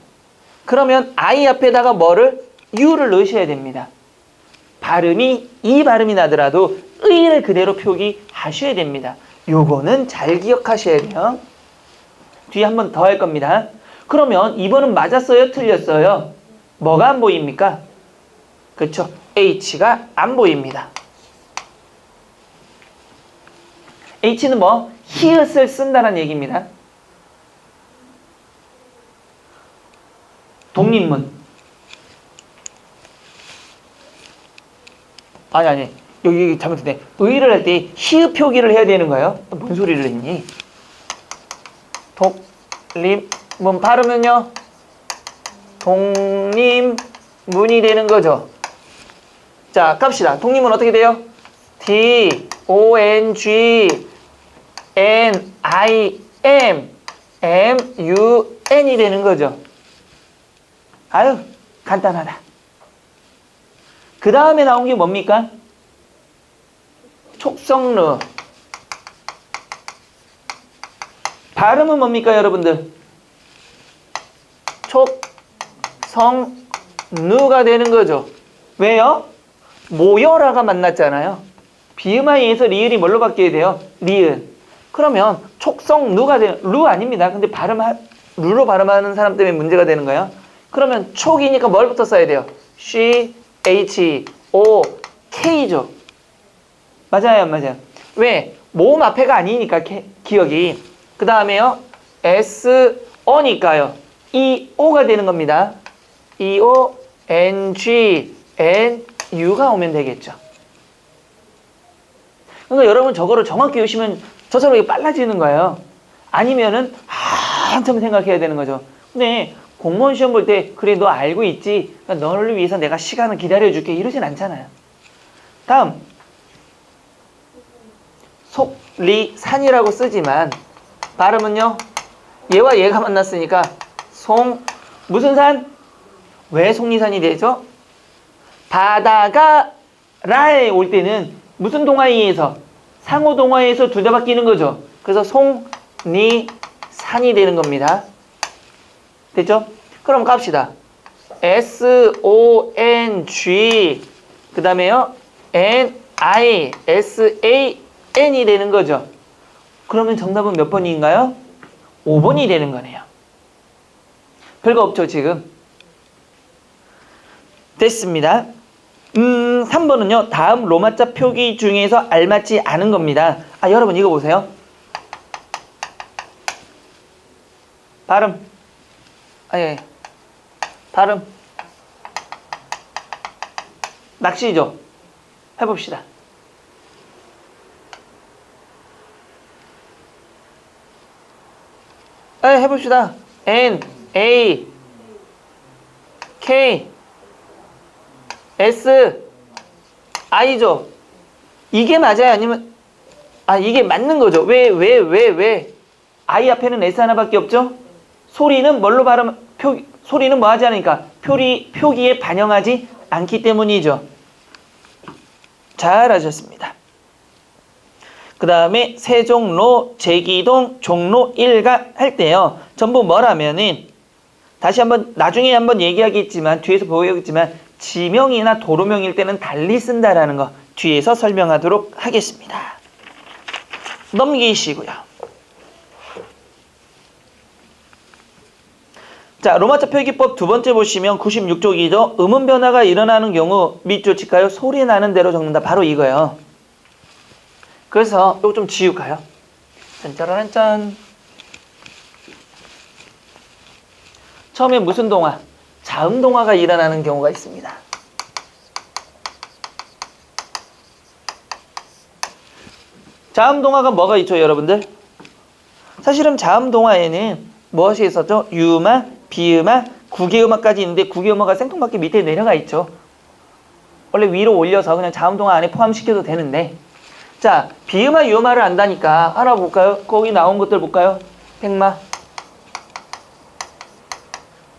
그러면 I 앞에다가 뭐를? U를 넣으셔야 됩니다. 발음이 이 발음이 나더라도 의를 그대로 표기하셔야 됩니다. 요거는 잘 기억하셔야 돼요. 뒤에 한 번 더 할 겁니다. 그러면 이번은 맞았어요? 틀렸어요? 뭐가 안 보입니까? 그렇죠. H가 안 보입니다. H는 뭐? 히읗을 쓴다는 얘기입니다. 독립문. 아니. 여기 잘못했네. 의를 할 때 히읗 표기를 해야 되는 거예요. 뭔 소리를 했니? 독립문 발음은요? 독립문이 되는 거죠. 자, 갑시다. 독립문 어떻게 돼요? D-O-N-G-N-I-M M-U-N이 되는 거죠. 아유, 간단하다. 그 다음에 나온 게 뭡니까? 촉성루. 발음은 뭡니까, 여러분들? 촉성루가 되는 거죠. 왜요? 모여라가 만났잖아요. 비음아이에서 리을이 뭘로 바뀌어야 돼요? 리을. 그러면 촉성루가 되는, 루 아닙니다. 근데 루로 발음하는 사람 때문에 문제가 되는 거예요. 그러면 촉이니까 뭘부터 써야 돼요? C, H, O, K죠. 맞아요, 안 맞아요? 왜? 모음 앞에가 아니니까 기억이. 그 다음에요. S, O니까요. E, O가 되는 겁니다. E, O, N, G, N, U가 오면 되겠죠. 그러니까 여러분 저거를 정확히 외우시면 저처럼 이게 빨라지는 거예요. 아니면은 한참 생각해야 되는 거죠. 근데 공무원 시험 볼 때 그래 너 알고 있지? 그러니까 너를 위해서 내가 시간을 기다려줄게 이러진 않잖아요. 다음 속리산이라고 쓰지만 발음은요. 얘와 얘가 만났으니까 무슨 산? 왜 속리산이 되죠? 바다가 라에 올 때는 무슨 동아이에서? 상호 동아이에서 둘 다 바뀌는 거죠. 그래서 속리산이 되는 겁니다. 됐죠? 그럼 갑시다. S-O-N-G 그 다음에요. N-I-S-A-N이 되는 거죠. 그러면 정답은 몇 번인가요? 5번이 되는 거네요. 별거 없죠, 지금. 됐습니다. 3번은요. 다음 로마자 표기 중에서 알맞지 않은 겁니다. 여러분 이거 보세요. 발음. 발음. 낚시죠. 해봅시다. 해봅시다. N, A, K, S, I죠. 이게 맞아요? 아니면, 이게 맞는 거죠. 왜? I 앞에는 S 하나밖에 없죠? 소리는 뭘로 소리는 뭐 하지 않으니까? 표기에 반영하지 않기 때문이죠. 잘하셨습니다. 그 다음에 세종로, 제기동, 종로, 일가 할 때요. 전부 뭐라면은 다시 한번 나중에 한번 얘기하겠지만 뒤에서 보여주겠지만 지명이나 도로명일 때는 달리 쓴다라는 거 뒤에서 설명하도록 하겠습니다. 넘기시고요. 자, 로마자 표기법 두 번째 보시면 96쪽이죠. 음운 변화가 일어나는 경우 밑줄 칠까요? 소리 나는 대로 적는다. 바로 이거예요. 그래서 이거 좀 지울까요? 짠짜라란짠. 처음에 무슨 동화? 자음 동화가 일어나는 경우가 있습니다. 자음 동화가 뭐가 있죠, 여러분들? 사실은 자음 동화에는 무엇이 있었죠? 유음화, 비음화, 구개음화까지 있는데 구개음화가 생뚱맞게 밑에 내려가 있죠. 원래 위로 올려서 그냥 자음 동화 안에 포함시켜도 되는데, 자, 비음화, 유음화를 안다니까 알아볼까요? 거기 나온 것들 볼까요? 백마.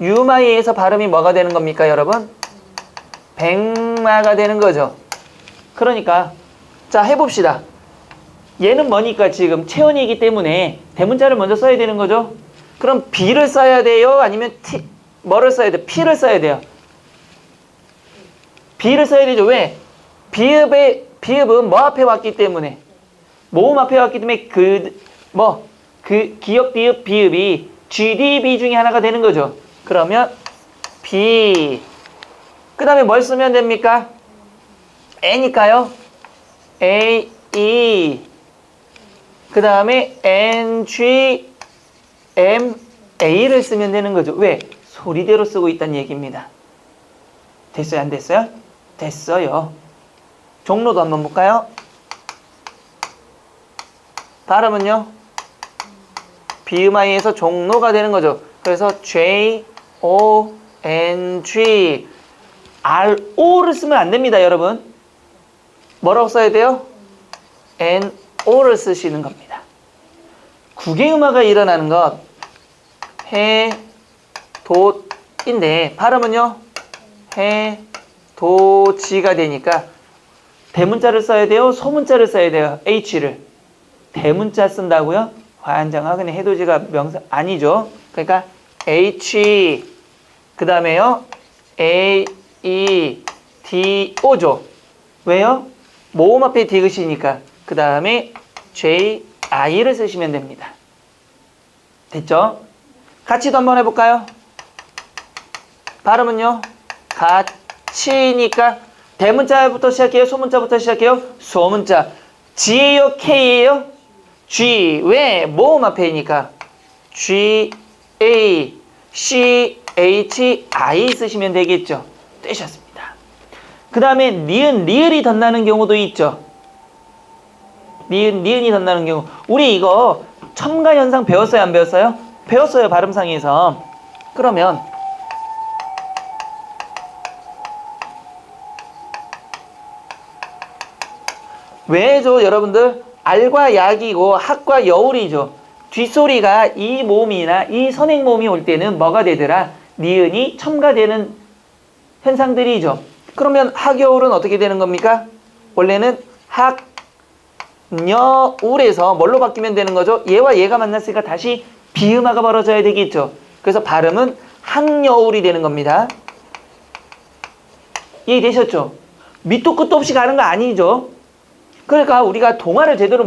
유음화에 의해서 발음이 뭐가 되는 겁니까, 여러분? 백마가 되는 거죠. 그러니까 자, 해봅시다. 얘는 뭐니까 지금 체온이기 때문에 대문자를 먼저 써야 되는 거죠. 그럼 B를 써야 돼요? 아니면 뭐를 써야 돼요? P를 써야 돼요. B를 써야 되죠. 왜? 비읍은 뭐 앞에 왔기 때문에, 모음 앞에 왔기 때문에 기역, 디읍, 비읍이 GDB 중에 하나가 되는 거죠. 그러면 B. 그 다음에 뭘 쓰면 됩니까? A니까요. A, E. 그 다음에 N, G, M, A를 쓰면 되는 거죠. 왜? 소리대로 쓰고 있다는 얘기입니다. 됐어요? 안 됐어요? 됐어요. 종로도 한번 볼까요? 발음은요? 비음화에서 종로가 되는 거죠. 그래서 J, O, N, G. R, O를 쓰면 안 됩니다, 여러분. 뭐라고 써야 돼요? N, O를 쓰시는 겁니다. 구개음화가 일어나는 것, 해, 돛인데 발음은요? 해, 도, 지가 되니까 대문자를 써야 돼요? 소문자를 써야 돼요? H를. 대문자 쓴다고요? 환장하, 그냥 해도지가 명사 아니죠. 그러니까 H, 그 다음에요 A, E, D, O죠. 왜요? 모음 앞에 디귿이니까. 그 다음에 J, I를 쓰시면 됩니다. 됐죠? 같이도 한번 해볼까요? 발음은요? 같이니까 대문자부터 시작해요? 소문자부터 시작해요? 소문자. G예요? K예요? G. 왜? 모음 앞에니까. G, A, C, H, I 쓰시면 되겠죠. 되셨습니다. 그 다음에 니은, 리을이 덧나는 경우도 있죠. 니은이 덧나는 경우. 우리 이거 첨가현상 배웠어요? 안 배웠어요? 배웠어요, 발음상에서. 그러면 왜죠, 여러분들? 알과 약이고 학과 여울이죠. 뒷소리가 이 모음이나 이 선행 모음이 올 때는 뭐가 되더라? 니은이 첨가되는 현상들이죠. 그러면 학여울은 어떻게 되는 겁니까? 원래는 학여울에서 뭘로 바뀌면 되는 거죠? 얘와 얘가 만났으니까 다시 비음화가 벌어져야 되겠죠. 그래서 발음은 학여울이 되는 겁니다. 이해되셨죠? 밑도 끝도 없이 가는 거 아니죠? 그러니까 우리가 동화를 제대로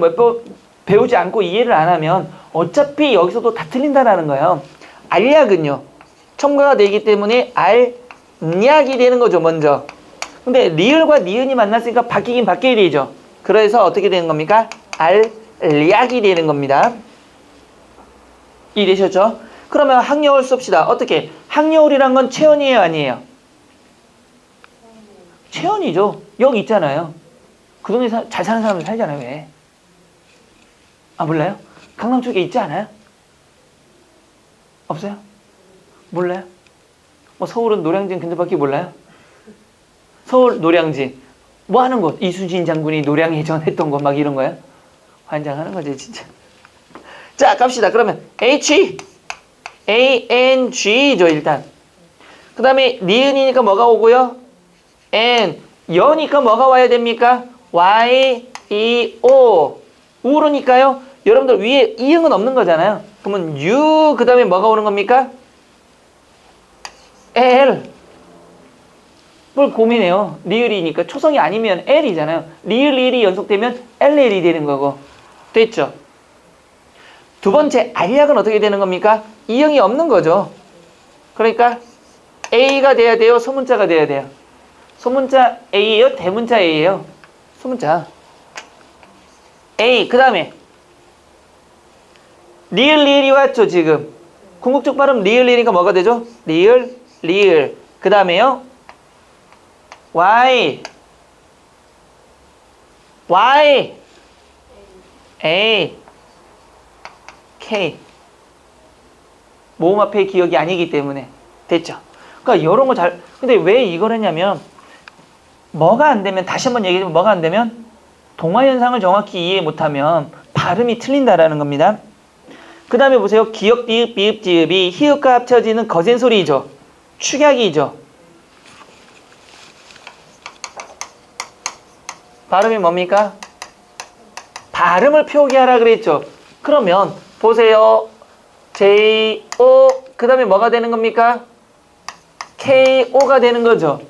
배우지 않고 이해를 안 하면 어차피 여기서도 다 틀린다라는 거예요. 알약은요, 첨가가 되기 때문에 알약이 되는 거죠, 먼저. 근데 리을과 니은이 만났으니까 바뀌긴 바뀌어야 되죠. 그래서 어떻게 되는 겁니까? 알약이 되는 겁니다. 이해되셨죠? 그러면 학여울 씁시다. 어떻게? 학여울이란 건 체온이에요, 아니에요? 체온이죠. 여기 있잖아요. 그 동네 잘 사는 사람들 살잖아요. 왜? 아, 몰라요? 강남 쪽에 있지 않아요? 없어요? 몰라요? 뭐 서울은 노량진 근처밖에 몰라요? 서울 노량진 뭐 하는 곳? 이수진 장군이 노량해전 했던 곳 막 이런 거예요? 환장하는 거지 진짜. 자, 갑시다. 그러면 H, A, N, G죠 일단. 그 다음에 니은이니까 뭐가 오고요? N, 여니까 뭐가 와야 됩니까? Y, E, O. 우르니까요. 여러분들 위에 이응은 없는 거잖아요. 그러면 U, 그 다음에 뭐가 오는 겁니까? L. 뭘 고민해요. 리을이니까 초성이 아니면 L이잖아요. 리을, 리을이 연속되면 LL이 되는 거고. 됐죠? 두 번째 알약은 어떻게 되는 겁니까? 이응이 없는 거죠. 그러니까 A가 돼야 돼요? 소문자가 돼야 돼요? 소문자 A예요? 대문자 A예요? 소문자 A. 그 다음에 리을, 리을이 왔죠 지금. 궁극적 발음 리을, 리을이니까 뭐가 되죠? 리을, 리을. 그 다음에요 Y, Y, A, K. 모음 앞에 기억이 아니기 때문에. 됐죠? 그러니까 이런 거 잘. 근데 왜 이걸 했냐면 뭐가 안 되면, 다시 한번 얘기해주면 뭐가 안 되면 동화 현상을 정확히 이해 못하면 발음이 틀린다라는 겁니다. 그 다음에 보세요. 기역, 디귿, 비읍, 지읍이 히읗과 합쳐지는 거센 소리죠. 축약이죠. 발음이 뭡니까? 발음을 표기하라 그랬죠. 그러면 보세요. J, O, 그 다음에 뭐가 되는 겁니까? K, O가 되는 거죠.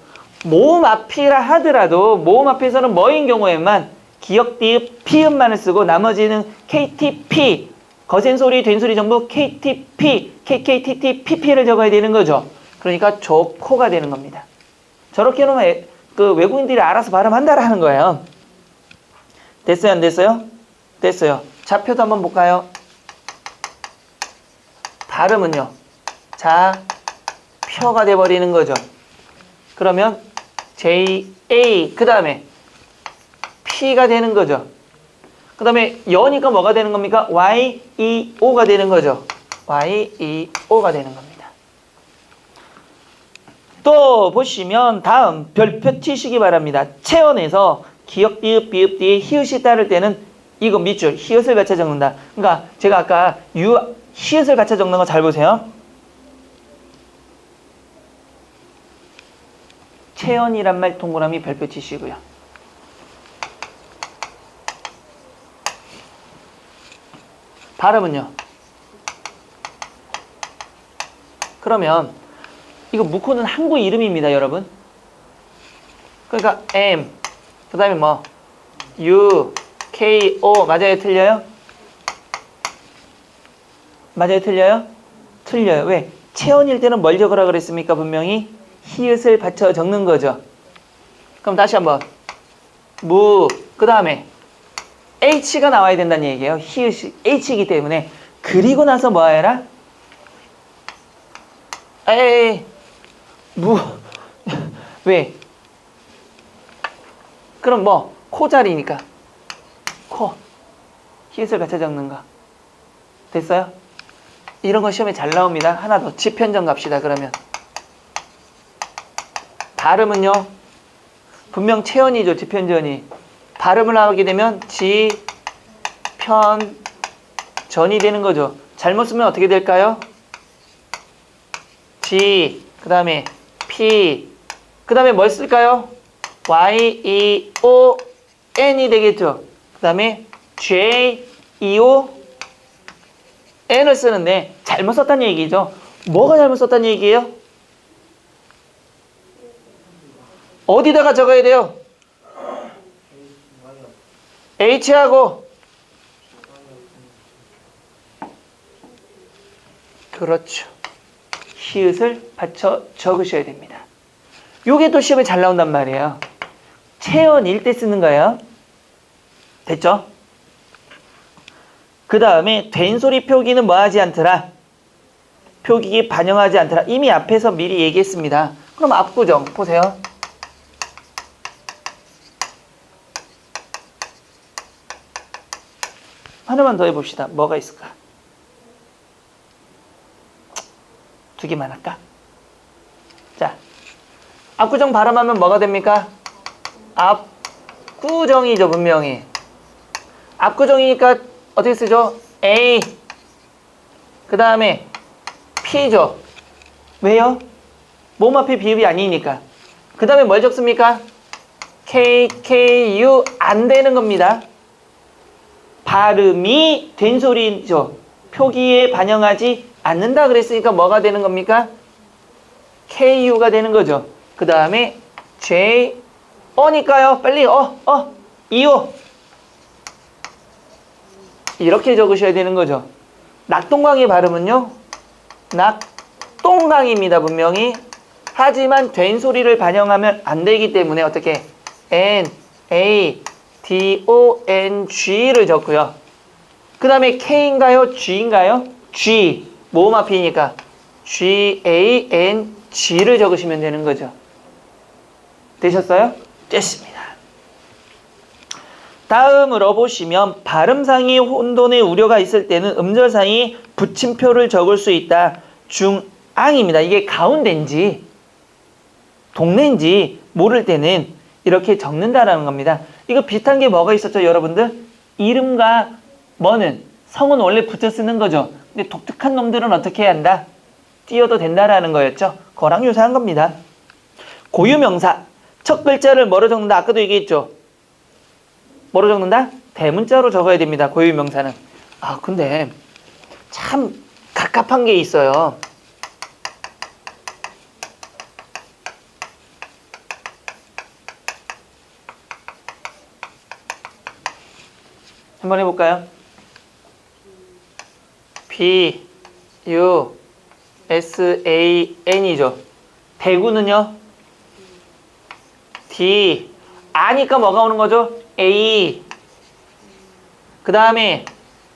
모음 앞이라 하더라도 모음 앞에서는 뭐인 경우에만 기역, 디귿, 피음만을 쓰고 나머지는 KTP, 거센 소리, 된 소리 전부 KTP, KKTT, PP를 적어야 되는 거죠. 그러니까 조코가 되는 겁니다. 저렇게 해놓으면 그 외국인들이 알아서 발음한다라는 거예요. 됐어요? 안 됐어요? 됐어요. 좌표도 한번 볼까요? 발음은요. 좌표가 돼버리는 거죠. 그러면 J, A, 그 다음에 P가 되는 거죠. 그 다음에 여니까 뭐가 되는 겁니까? Y, E, O가 되는 거죠. Y, E, O가 되는 겁니다. 또 보시면 다음 별표 치시기 바랍니다. 체언에서 기역, 디귿, 비읍 뒤에 히읗이 따를 때는 이거 밑줄, 히읗을 받쳐 적는다. 그러니까 제가 아까 히읗을 받쳐 적는 거 잘 보세요. 체언이란 말 동그라미 별표 치시고요. 발음은요. 그러면 이거 무코는 항구 이름입니다, 여러분. 그러니까 M, 그 다음에 뭐 U, K, O 맞아요? 틀려요? 맞아요? 틀려요? 틀려요. 왜? 체언일 때는 뭘 적으라 그랬습니까? 분명히 히읗을 받쳐 적는 거죠. 그럼 다시 한번 무, 그 다음에 H가 나와야 된다는 얘기예요. 히읗이 H이기 때문에. 그리고 나서 뭐 해라? 에이, 무. 왜? 그럼 뭐 코 자리니까 코, 히읗을 받쳐 적는 거. 됐어요? 이런 거 시험에 잘 나옵니다. 하나 더 지편전 갑시다. 그러면 발음은요. 분명 체언이죠. 지편전이. 발음을 하게 되면 지편전이 되는 거죠. 잘못 쓰면 어떻게 될까요? G, 그 다음에 P, 그 다음에 뭘 쓸까요? Y, E, O, N이 되겠죠. 그 다음에 J, E, O, N을 쓰는데 잘못 썼다는 얘기죠. 뭐가 잘못 썼다는 얘기예요? 어디다가 적어야 돼요? H하고 그렇죠. 히읗을 받쳐 적으셔야 됩니다. 요게 또 시험에 잘 나온단 말이에요. 체언일 때 쓰는 거예요. 됐죠? 그 다음에 된 소리 표기는 뭐 하지 않더라? 표기기 반영하지 않더라. 이미 앞에서 미리 얘기했습니다. 그럼 압구정 보세요. 하나만 더 해봅시다. 뭐가 있을까? 두 개만 할까? 자, 압구정 발음하면 뭐가 됩니까? 압구정이죠, 분명히. 압구정이니까 어떻게 쓰죠? A. 그 다음에 P죠. 왜요? 모음 앞에 비읍이 아니니까. 그 다음에 뭘 적습니까? K, K, U 안 되는 겁니다. 발음이 된 소리죠. 표기에 반영하지 않는다 그랬으니까 뭐가 되는 겁니까? KU가 되는 거죠. 그 다음에 J, 어니까요. 빨리 이오. 이렇게 적으셔야 되는 거죠. 낙동강의 발음은요. 낙동강입니다. 분명히. 하지만 된 소리를 반영하면 안 되기 때문에 어떻게 N, A, D, O, N, G를 적고요. 그 다음에 K인가요? G인가요? G. 모음 앞이니까 G, A, N, G를 적으시면 되는 거죠. 되셨어요? 됐습니다. 다음으로 보시면 발음상의 혼돈의 우려가 있을 때는 음절상의 붙임표를 적을 수 있다. 중앙입니다. 이게 가운데인지 동네인지 모를 때는 이렇게 적는다라는 겁니다. 이거 비슷한 게 뭐가 있었죠, 여러분들? 이름과 뭐는 성은 원래 붙여 쓰는 거죠. 근데 독특한 놈들은 어떻게 해야 한다? 띄어도 된다라는 거였죠. 그거랑 유사한 겁니다. 고유명사 첫 글자를 뭐로 적는다? 아까도 얘기했죠. 뭐로 적는다? 대문자로 적어야 됩니다. 고유명사는. 아, 근데 참 갑갑한 게 있어요. 한번 해볼까요? B, U, S, A, N이죠. 대구는요? D. 아니까 뭐가 오는 거죠? A. 그 다음에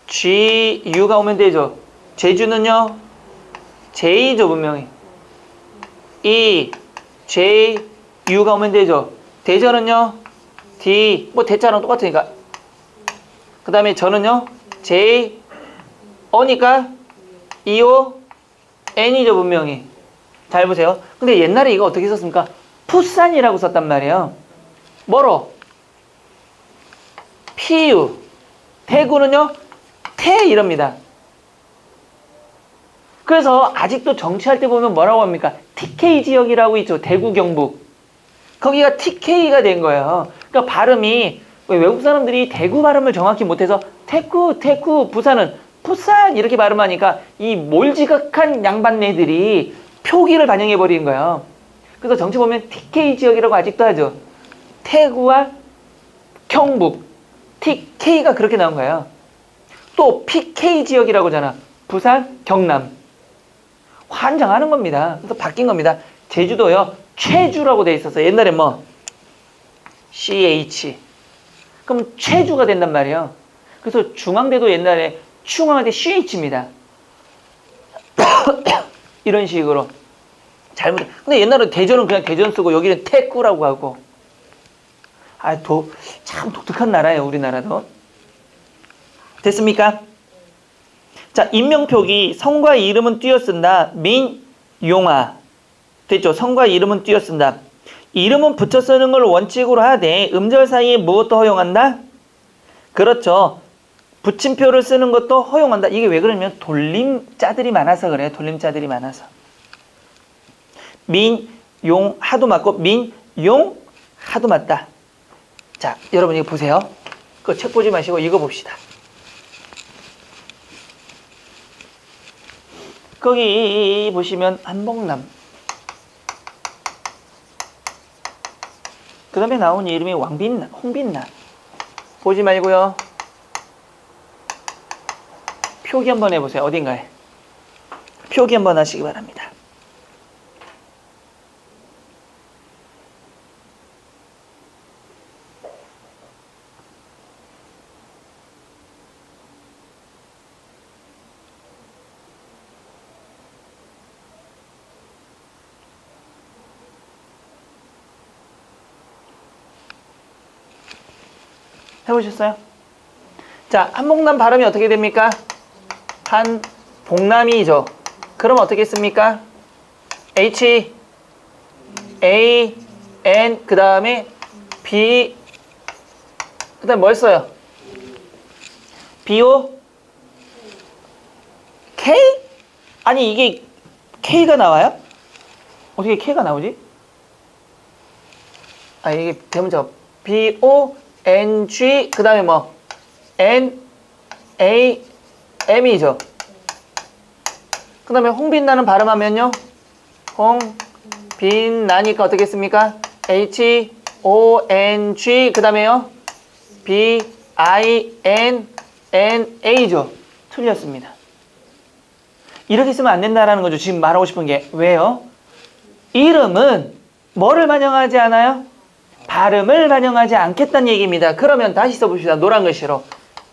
G, U가 오면 되죠. 제주는요? J죠, 분명히. E, J, U가 오면 되죠. 대전은요? D. 뭐 대자랑 똑같으니까. 그 다음에 저는요? J, 어니까 EO, N이죠, 분명히. 잘 보세요. 근데 옛날에 이거 어떻게 썼습니까? 푸산이라고 썼단 말이에요. 뭐로? PU. 대구는요? 태 이럽니다. 그래서 아직도 정치할 때 보면 뭐라고 합니까? TK 지역이라고 있죠. 대구 경북. 거기가 TK가 된 거예요. 그러니까 발음이 외국 사람들이 대구 발음을 정확히 못해서 태구, 부산은 푸산 이렇게 발음하니까 이 몰지각한 양반네들이 표기를 반영해버리는 거예요. 그래서 정치 보면 TK 지역이라고 아직도 하죠. 태구와 경북, TK가 그렇게 나온 거예요. 또 PK 지역이라고 하잖아. 부산, 경남. 환장하는 겁니다. 그래서 바뀐 겁니다. 제주도요. 최주라고 돼 있어서 옛날에 뭐 CH. 그럼 최주가 된단 말이에요. 그래서 중앙대도 옛날에 중앙할 때 CH입니다. 이런 식으로. 잘못. 근데 옛날에 대전은 그냥 대전 쓰고 여기는 태구라고 하고. 참 독특한 나라예요, 우리나라도. 됐습니까? 자, 인명표기 성과 이름은 띄어 쓴다. 민용아. 됐죠? 성과 이름은 띄어 쓴다. 이름은 붙여 쓰는 걸 원칙으로 하되 음절 사이에 무엇도 허용한다? 그렇죠. 붙임표를 쓰는 것도 허용한다. 이게 왜 그러냐면 돌림자들이 많아서 그래요. 돌림자들이 많아서. 민용 하도 맞고 민용 하도 맞다. 자, 여러분 이거 보세요. 그거 책 보지 마시고 이거 봅시다. 거기 보시면 한복남. 그 다음에 나온 이름이 왕빛나, 홍빛나. 보지 말고요. 표기 한번 해보세요. 어딘가에. 표기 한번 하시기 바랍니다. 해보셨어요? 자, 한복남 발음이 어떻게 됩니까? 한복남이죠. 그럼 어떻게 씁니까? H, A, N, 그 다음에 B, 그 다음에 뭘 써요? B, O, K? 아니, 이게 K가 나와요? 어떻게 K가 나오지? 아, 이게 대문자 B, O, N, G, 그 다음에 뭐? N, A, M이죠. 그 다음에 홍빛나는 발음하면요. 홍빛나니까 어떻게 씁니까? H, O, N, G, 그 다음에요. B, I, N, N, A죠. 틀렸습니다. 이렇게 쓰면 안 된다라는 거죠. 지금 말하고 싶은 게. 왜요? 이름은 뭐를 반영하지 않아요? 발음을 반영하지 않겠다는 얘기입니다. 그러면 다시 써봅시다. 노란 글씨로.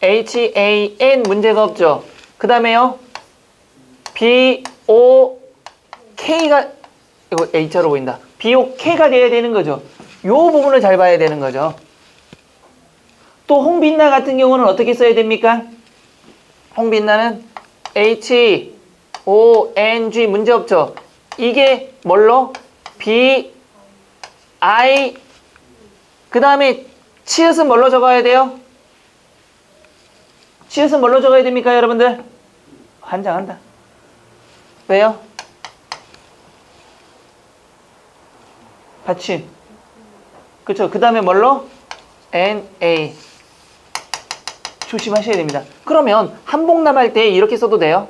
H, A, N 문제가 없죠. 그 다음에요. B, O, K가, 이거 H로 보인다. B, O, K가 돼야 되는 거죠. 요 부분을 잘 봐야 되는 거죠. 또 홍빛나 같은 경우는 어떻게 써야 됩니까? 홍빛나는 H, O, N, G 문제 없죠. 이게 뭘로? B, I, 그 다음에 치읓은 뭘로 적어야 돼요? 치읓은 뭘로 적어야 됩니까, 여러분들? 환장한다. 왜요? 받침. 그쵸? 그 다음에 뭘로? N, A. 조심하셔야 됩니다. 그러면 한복남 할 때 이렇게 써도 돼요.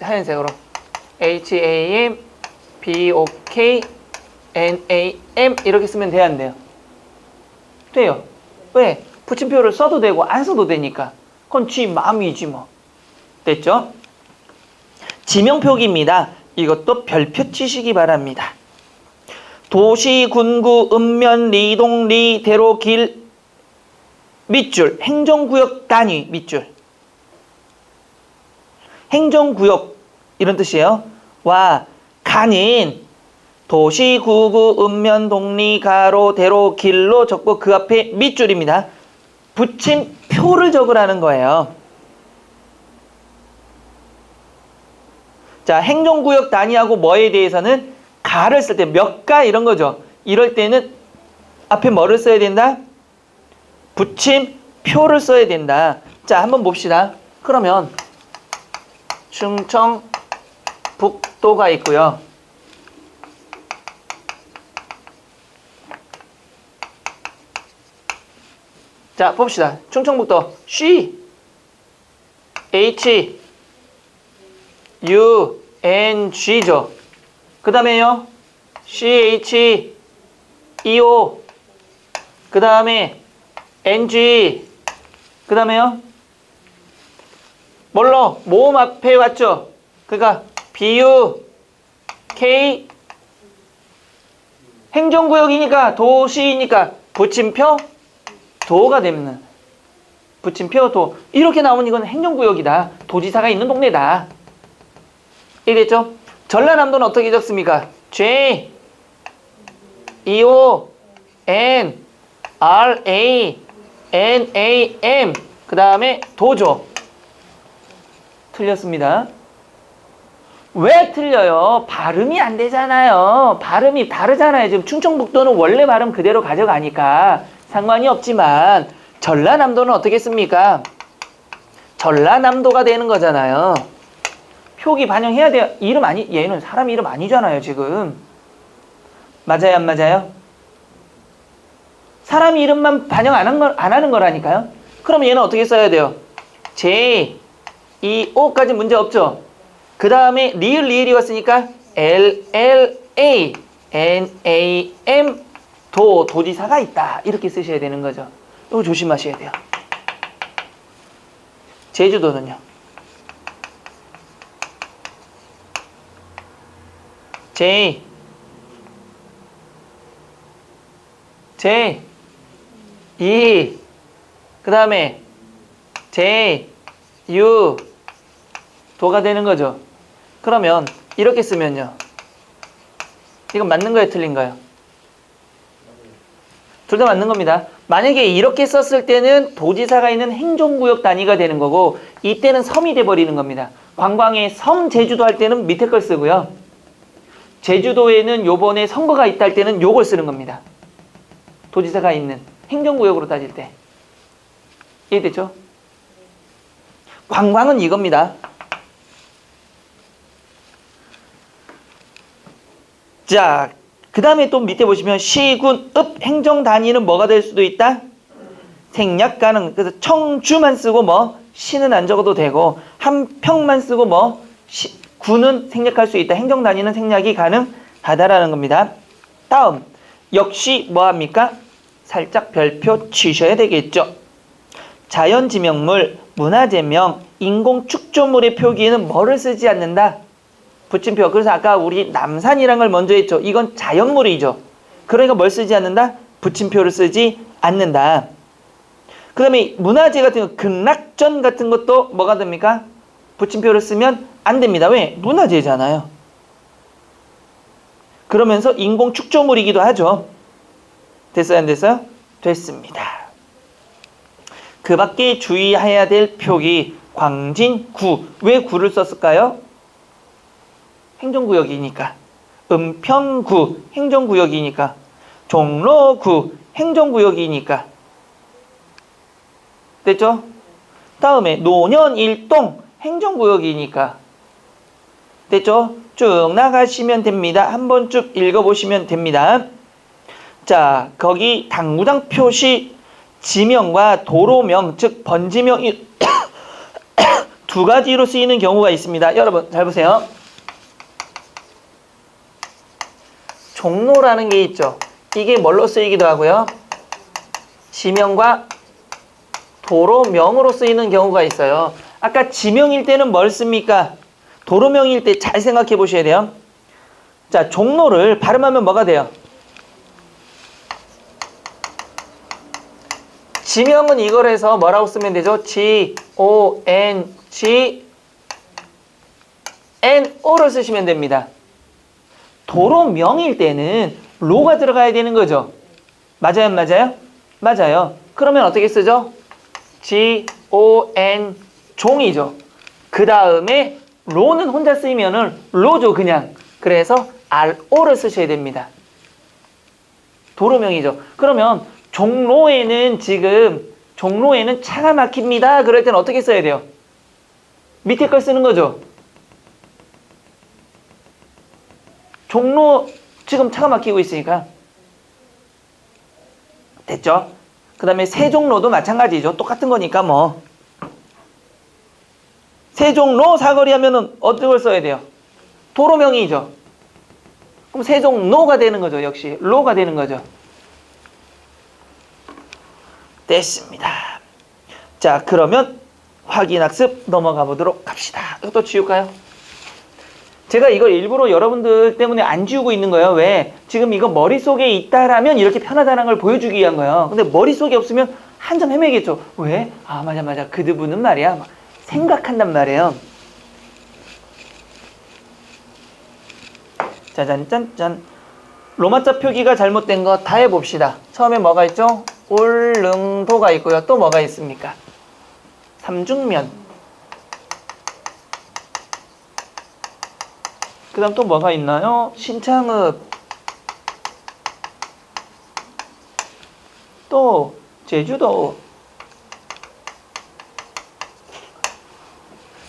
하얀색으로. H, A, M, B, O, K, N, A, M 이렇게 쓰면 돼야 안 돼요? 돼요. 왜? 붙임표를 써도 되고 안 써도 되니까. 그건 지 마음이지 뭐. 됐죠? 지명표기입니다. 이것도 별표 치시기 바랍니다. 도시, 군구, 읍면, 리동, 리, 대로, 길, 밑줄. 행정구역 단위 밑줄. 행정구역 이런 뜻이에요. 와, 가는 도시, 구구, 읍면, 동리, 가로, 대로, 길로 적고 그 앞에 밑줄입니다. 붙임표를 적으라는 거예요. 자, 행정구역 단위하고 뭐에 대해서는 가를 쓸 때 몇 가 이런 거죠. 이럴 때는 앞에 뭐를 써야 된다? 붙임표를 써야 된다. 자, 한번 봅시다. 그러면 충청북도가 있고요. 자, 봅시다. 충청북도 C H U N G죠. 그 다음에요. C H E O 그 다음에 N G 그 다음에요. 뭘로? 모음 앞에 왔죠. 그러니까 B U K 행정구역이니까 도시니까 붙임표 도가 되면 붙임표 도 이렇게 나오면 이건 행정구역이다. 도지사가 있는 동네다. 이해됐죠? 전라남도는 어떻게 적습니까? J E O N R A N A M 그 다음에 도죠. 틀렸습니다. 왜 틀려요? 발음이 안 되잖아요. 발음이 다르잖아요. 지금 충청북도는 원래 발음 그대로 가져가니까 상관이 없지만 전라남도는 어떻게 씁니까? 전라남도가 되는 거잖아요. 표기 반영해야 돼요. 이름 아니, 얘는 사람 이름 아니잖아요, 지금. 맞아요, 안 맞아요? 사람 이름만 반영 안 하는 거라니까요. 그럼 얘는 어떻게 써야 돼요? J, E, O까지 문제 없죠? 그 다음에 리을이 왔으니까 L, L, A, N, A, M 도지사가 있다. 이렇게 쓰셔야 되는 거죠. 이거 조심하셔야 돼요. 제주도는요. J, E, 그 다음에 J, U, 도가 되는 거죠. 그러면 이렇게 쓰면요. 이건 맞는 거예요, 틀린 거예요? 둘 다 맞는 겁니다. 만약에 이렇게 썼을 때는 도지사가 있는 행정구역 단위가 되는 거고 이때는 섬이 돼버리는 겁니다. 관광의 섬 제주도 할 때는 밑에 걸 쓰고요. 제주도에는 요번에 선거가 있다 할 때는 요걸 쓰는 겁니다. 도지사가 있는 행정구역으로 따질 때. 이해됐죠? 관광은 이겁니다. 자, 그 다음에 또 밑에 보시면 시군, 읍, 행정 단위는 뭐가 될 수도 있다? 생략 가능. 그래서 청주만 쓰고 뭐 시는 안 적어도 되고 한 평만 쓰고 뭐 구는 생략할 수 있다. 행정 단위는 생략이 가능하다라는 겁니다. 다음 역시 뭐합니까? 살짝 별표 치셔야 되겠죠. 자연지명물, 문화재명, 인공축조물의 표기에는 뭐를 쓰지 않는다? 붙임표. 그래서 아까 우리 남산이란 걸 먼저 했죠. 이건 자연물이죠. 그러니까 뭘 쓰지 않는다? 붙임표를 쓰지 않는다. 그 다음에 문화재 같은 거, 극락전 같은 것도 뭐가 됩니까? 붙임표를 쓰면 안 됩니다. 왜? 문화재잖아요. 그러면서 인공축조물이기도 하죠. 됐어요? 안 됐어요? 됐습니다. 그 밖에 주의해야 될 표기, 광진구. 왜 구를 썼을까요? 행정구역이니까. 은평구, 행정구역이니까. 종로구, 행정구역이니까. 됐죠? 다음에 노년일동, 행정구역이니까. 됐죠? 쭉 나가시면 됩니다. 한번 쭉 읽어보시면 됩니다. 자, 거기 당구장 표시 지명과 도로명, 즉 번지명이 두 가지로 쓰이는 경우가 있습니다. 여러분 잘 보세요. 종로라는 게 있죠. 이게 뭘로 쓰이기도 하고요. 지명과 도로명으로 쓰이는 경우가 있어요. 아까 지명일 때는 뭘 씁니까? 도로명일 때 잘 생각해 보셔야 돼요. 자, 종로를 발음하면 뭐가 돼요? 지명은 이걸 해서 뭐라고 쓰면 되죠? G-O-N-G-N-O를 쓰시면 됩니다. 도로명일 때는 로가 들어가야 되는 거죠. 맞아요? 안 맞아요? 맞아요. 그러면 어떻게 쓰죠? G-O-N 종이죠. 그 다음에 로는 혼자 쓰이면은 로죠 그냥. 그래서 R-O를 쓰셔야 됩니다. 도로명이죠. 그러면 종로에는 차가 막힙니다. 그럴 때는 어떻게 써야 돼요? 밑에 걸 쓰는 거죠. 종로 지금 차가 막히고 있으니까. 됐죠? 그 다음에 세종로도 마찬가지죠. 똑같은 거니까 뭐. 세종로 사거리 하면은 어떤 걸 써야 돼요? 도로명이죠. 그럼 세종로가 되는 거죠. 역시 로가 되는 거죠. 됐습니다. 자, 그러면 확인학습 넘어가 보도록 합시다. 이것도 지울까요? 제가 이걸 일부러 여러분들 때문에 안 지우고 있는 거예요. 왜? 지금 이거 머릿속에 있다라면 이렇게 편하다는 걸 보여주기 위한 거예요. 근데 머릿속에 없으면 한참 헤매겠죠. 왜? 아, 맞아. 그드분은 말이야. 막 생각한단 말이에요. 짜잔짠짠. 로마자 표기가 잘못된 거 다 해봅시다. 처음에 뭐가 있죠? 울릉도가 있고요. 또 뭐가 있습니까? 삼중면. 그 다음 또 뭐가 있나요? 신창읍. 또 제주도.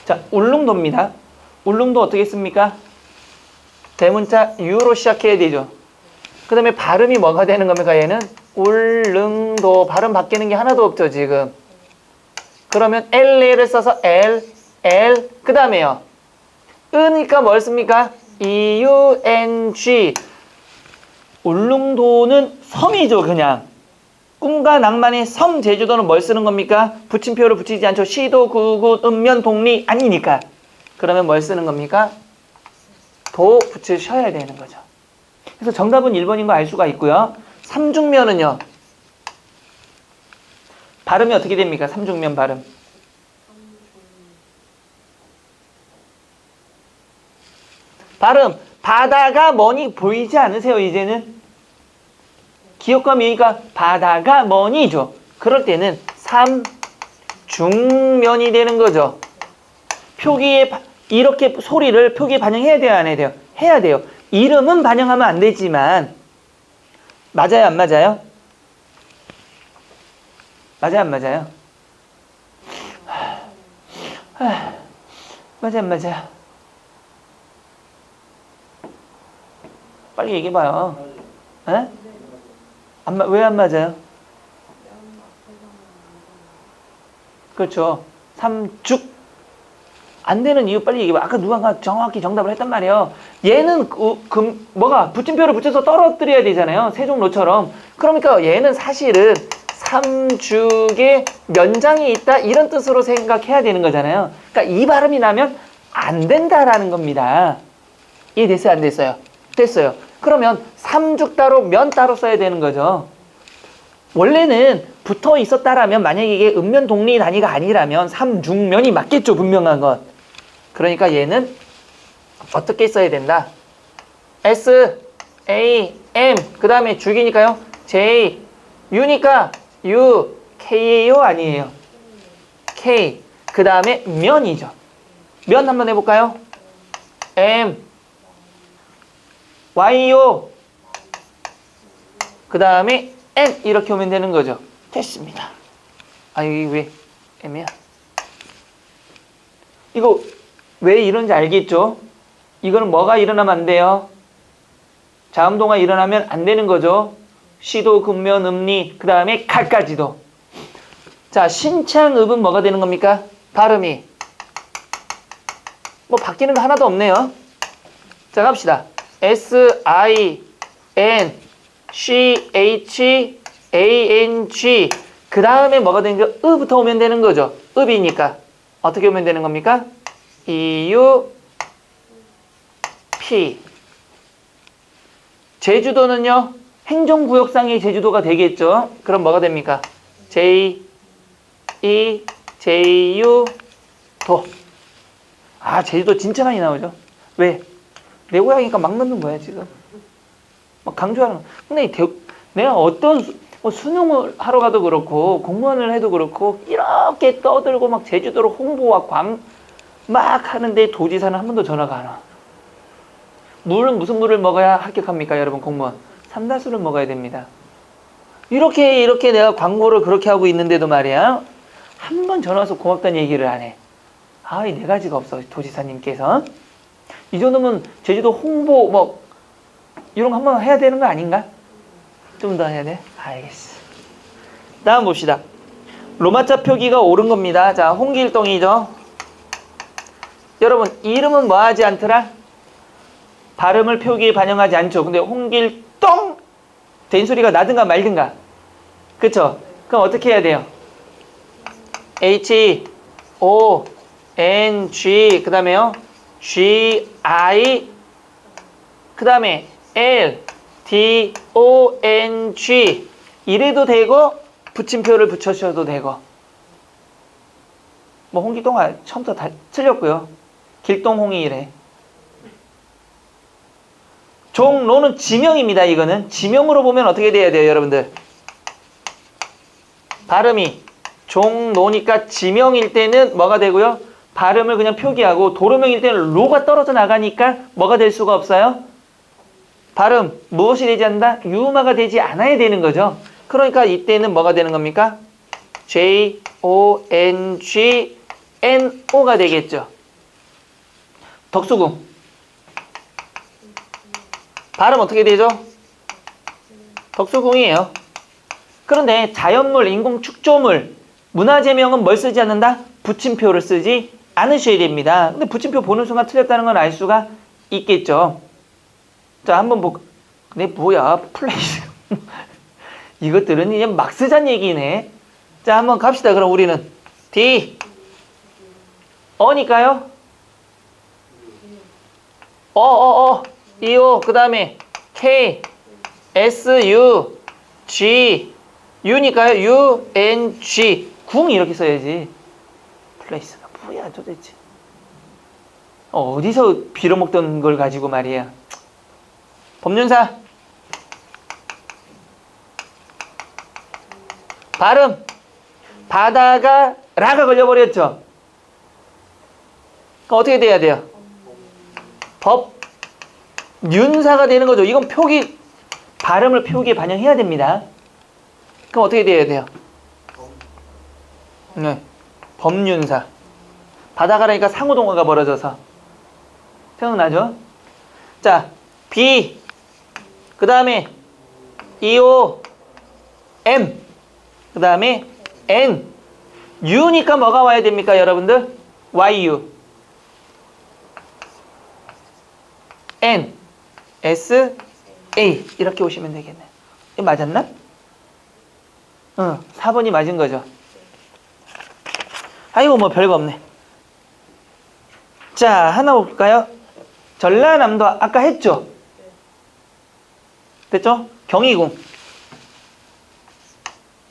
자, 울릉도입니다. 울릉도 어떻게 씁니까? 대문자 U로 시작해야 되죠. 그 다음에 발음이 뭐가 되는 겁니까? 얘는 울릉도. 발음 바뀌는 게 하나도 없죠 지금. 그러면 LL을 써서 L 그 다음에요. 으니까 뭘 씁니까? EUNG. 울릉도는 섬이죠 그냥. 꿈과 낭만의 섬. 제주도는 뭘 쓰는 겁니까? 붙임표를 붙이지 않죠. 시도, 구군, 읍면, 동리 아니니까. 그러면 뭘 쓰는 겁니까? 도 붙이셔야 되는 거죠. 그래서 정답은 1번인 거 알 수가 있고요. 삼중면은요. 발음이 어떻게 됩니까? 삼중면 발음. 바다가 뭐니 보이지 않으세요 이제는? 기역과 미역이니까 바다가 머니죠. 그럴 때는 삼중면이 되는 거죠. 표기에 이렇게 소리를 표기에 반영해야 돼요, 안 해야 돼요? 해야 돼요. 이름은 반영하면 안 되지만 맞아요, 안 맞아요? 맞아요, 안 맞아요? 맞아요, 안 맞아요? 빨리 얘기해봐요. 에? 왜 안 맞아요? 그렇죠. 삼죽 안 되는 이유 빨리 얘기해봐. 아까 누가 정확히 정답을 했단 말이에요. 얘는 뭐가 붙임표를 붙여서 떨어뜨려야 되잖아요. 세종로처럼. 그러니까 얘는 사실은 삼죽의 면장이 있다 이런 뜻으로 생각해야 되는 거잖아요. 그러니까 이 발음이 나면 안 된다라는 겁니다. 이해됐어요? 안 됐어요? 됐어요. 그러면 삼죽 따로 면 따로 써야 되는 거죠. 원래는 붙어 있었다라면 만약에 이게 음면 동리 단위가 아니라면 삼중면이 맞겠죠. 분명한 건. 그러니까 얘는 어떻게 써야 된다? S, A, M 그 다음에 죽이니까요. J, U니까 U, K예요? 아니에요? K 그 다음에 면이죠. 면 한번 해볼까요? M, Y요 그 다음에 N 이렇게 오면 되는 거죠. 됐습니다. 아 여기 왜 M이야? 이거 왜 이런지 알겠죠? 이거는 뭐가 일어나면 안 돼요? 자음동가 일어나면 안 되는 거죠. 시도, 근면, 음리, 그 다음에 갈까지도. 자, 신창읍은 뭐가 되는 겁니까? 발음이. 뭐 바뀌는 거 하나도 없네요. 자, 갑시다. S, I, N, C, H, A, N, G. 그 다음에 뭐가 되는 거? 으부터 오면 되는 거죠. 읍이니까. 어떻게 오면 되는 겁니까? E, U, P. 제주도는요, 행정구역상의 제주도가 되겠죠. 그럼 뭐가 됩니까? J, E, J, U, 도. 아, 제주도 진짜 많이 나오죠. 왜? 내 고향이니까 막 넣는 거야, 지금. 막 강조하는 거. 근데 내가 어떤 수능을 하러 가도 그렇고, 공무원을 해도 그렇고, 이렇게 떠들고 막 제주도로 홍보와 막 하는데 도지사는 한 번도 전화가 안 와. 물은 무슨 물을 먹어야 합격합니까, 여러분 공무원? 삼다수를 먹어야 됩니다. 이렇게 내가 광고를 그렇게 하고 있는데도 말이야. 한 번 전화 와서 고맙다는 얘기를 안 해. 아, 이 네 가지가 없어, 도지사님께서. 이 정도면 제주도 홍보 뭐 이런 거 한번 해야 되는 거 아닌가? 좀 더 해야 돼? 알겠어. 다음 봅시다. 로마자 표기가 옳은 겁니다. 자, 홍길동이죠. 여러분, 이름은 뭐 하지 않더라? 발음을 표기에 반영하지 않죠. 근데 홍길동 된 소리가 나든가 말든가. 그쵸? 그럼 어떻게 해야 돼요? H, O, N, G 그 다음에요. G, I 그 다음에 L, D, O, N, G 이래도 되고 붙임표를 붙여주셔도 되고. 뭐 홍길동아 처음부터 다 틀렸고요. 길동홍이 이래. 종로는 지명입니다. 이거는 지명으로 보면 어떻게 돼야 돼요, 여러분들? 발음이 종로니까 지명일 때는 뭐가 되고요? 발음을 그냥 표기하고 도로명일 때는 로가 떨어져 나가니까 뭐가 될 수가 없어요? 발음 무엇이 되지 않는다? 유마가 되지 않아야 되는 거죠. 그러니까 이때는 뭐가 되는 겁니까? J, O, N, G, N, O가 되겠죠. 덕수궁 발음 어떻게 되죠? 덕수궁이에요. 그런데 자연물, 인공 축조물, 문화재명은 뭘 쓰지 않는다? 붙임표를 쓰지 않으셔야 됩니다. 근데 붙임표 보는 순간 틀렸다는 건 알 수가 있겠죠. 자, 한번 근데 뭐야, 플레이스. 이것들은 이제 막 쓰자는 얘기네. 자, 한번 갑시다. 그럼 우리는 D, 어니까요? EO, 그 다음에 K, S, U, G, U니까요. U, N, G. 궁 이렇게 써야지. 플레이스가 뭐야 도대체. 어디서 빌어먹던 걸 가지고 말이야. 법륜사. 발음. 바다가 라가 걸려버렸죠. 그럼 어떻게 돼야 돼요? 법륜사가 되는 거죠. 이건 표기, 발음을 표기에 반영해야 됩니다. 그럼 어떻게 돼야 돼요? 네. 법륜사. 바다가라니까 상호동사가 벌어져서. 생각나죠? 자, B. 그 다음에 EO, M. 그 다음에 N. U니까 뭐가 와야 됩니까, 여러분들? YU. N. S. A. 이렇게 오시면 되겠네. 이거 맞았나? 응, 4번이 맞은 거죠. 아이고, 뭐 별거 없네. 자, 하나 볼까요? 전라남도 아까 했죠? 됐죠? 경희궁.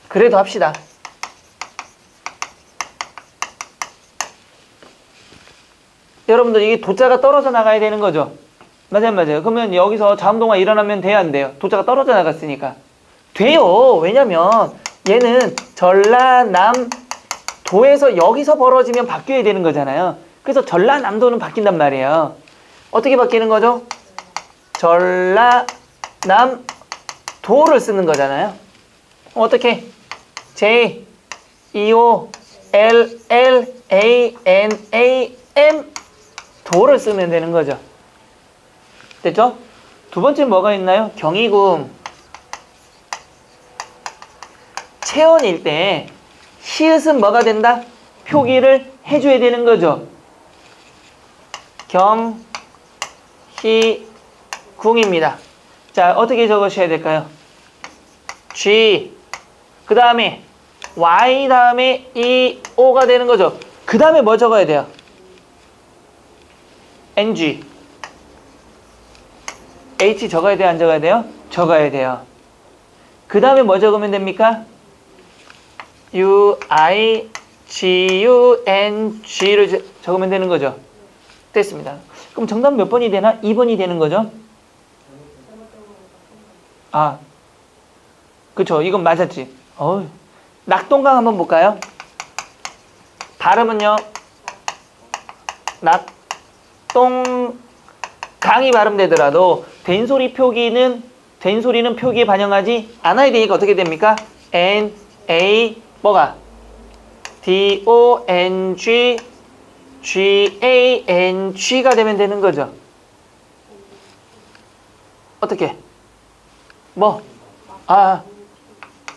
그래도 합시다. 여러분들 이게 도자가 떨어져 나가야 되는 거죠? 맞아요, 맞아요. 그러면 여기서 자음동화 일어나면 돼요, 안 돼요? 도자가 떨어져 나갔으니까. 돼요. 왜냐면 얘는 전라남도에서 여기서 벌어지면 바뀌어야 되는 거잖아요. 그래서 전라남도는 바뀐단 말이에요. 어떻게 바뀌는 거죠? 전라남도를 쓰는 거잖아요. 어떻게? J, E, O, L, L, A, N, A, M 도를 쓰면 되는 거죠. 됐죠? 두 번째 뭐가 있나요? 경희궁. 체언일 때 시읒은 뭐가 된다? 표기를 해줘야 되는 거죠. 경희궁입니다. 자, 어떻게 적으셔야 될까요? G. 그 다음에 Y 다음에 E, O가 되는 거죠. 그 다음에 뭐 적어야 돼요? NG. H 적어야 돼요? 안 적어야 돼요? 적어야 돼요. 그 다음에 뭐 적으면 됩니까? U, I, G, U, N, G를 적으면 되는 거죠. 됐습니다. 그럼 정답 몇 번이 되나? 2번이 되는 거죠? 아, 그쵸. 이건 맞았지. 낙동강 한번 볼까요? 발음은요. 낙동강이 발음되더라도 된소리 표기는 된소리는 표기에 반영하지 않아야 되니까 어떻게 됩니까? N, A, 뭐가? D, O, N, G, G, A, N, G가 되면 되는 거죠. 어떻게? 뭐?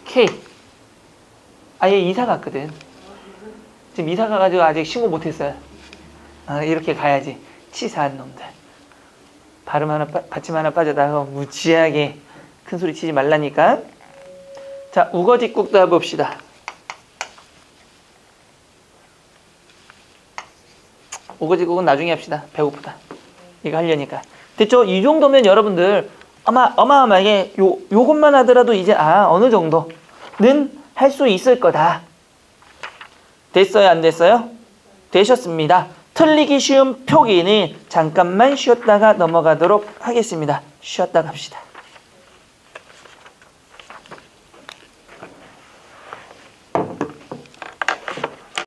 K. 얘 이사 갔거든. 지금 이사 가가지고 아직 신고 못했어요. 이렇게 가야지. 치사한 놈들. 발음 하나, 받침 하나 빠져나가고 무지하게 큰 소리 치지 말라니까. 자, 우거지국도 해봅시다. 우거지국은 나중에 합시다. 배고프다. 이거 하려니까. 됐죠? 이 정도면 여러분들 어마어마하게 요것만 하더라도 이제 어느 정도는 할 수 있을 거다. 됐어요? 안 됐어요? 되셨습니다. 틀리기 쉬운 표기는 잠깐만 쉬었다가 넘어가도록 하겠습니다. 쉬었다 갑시다.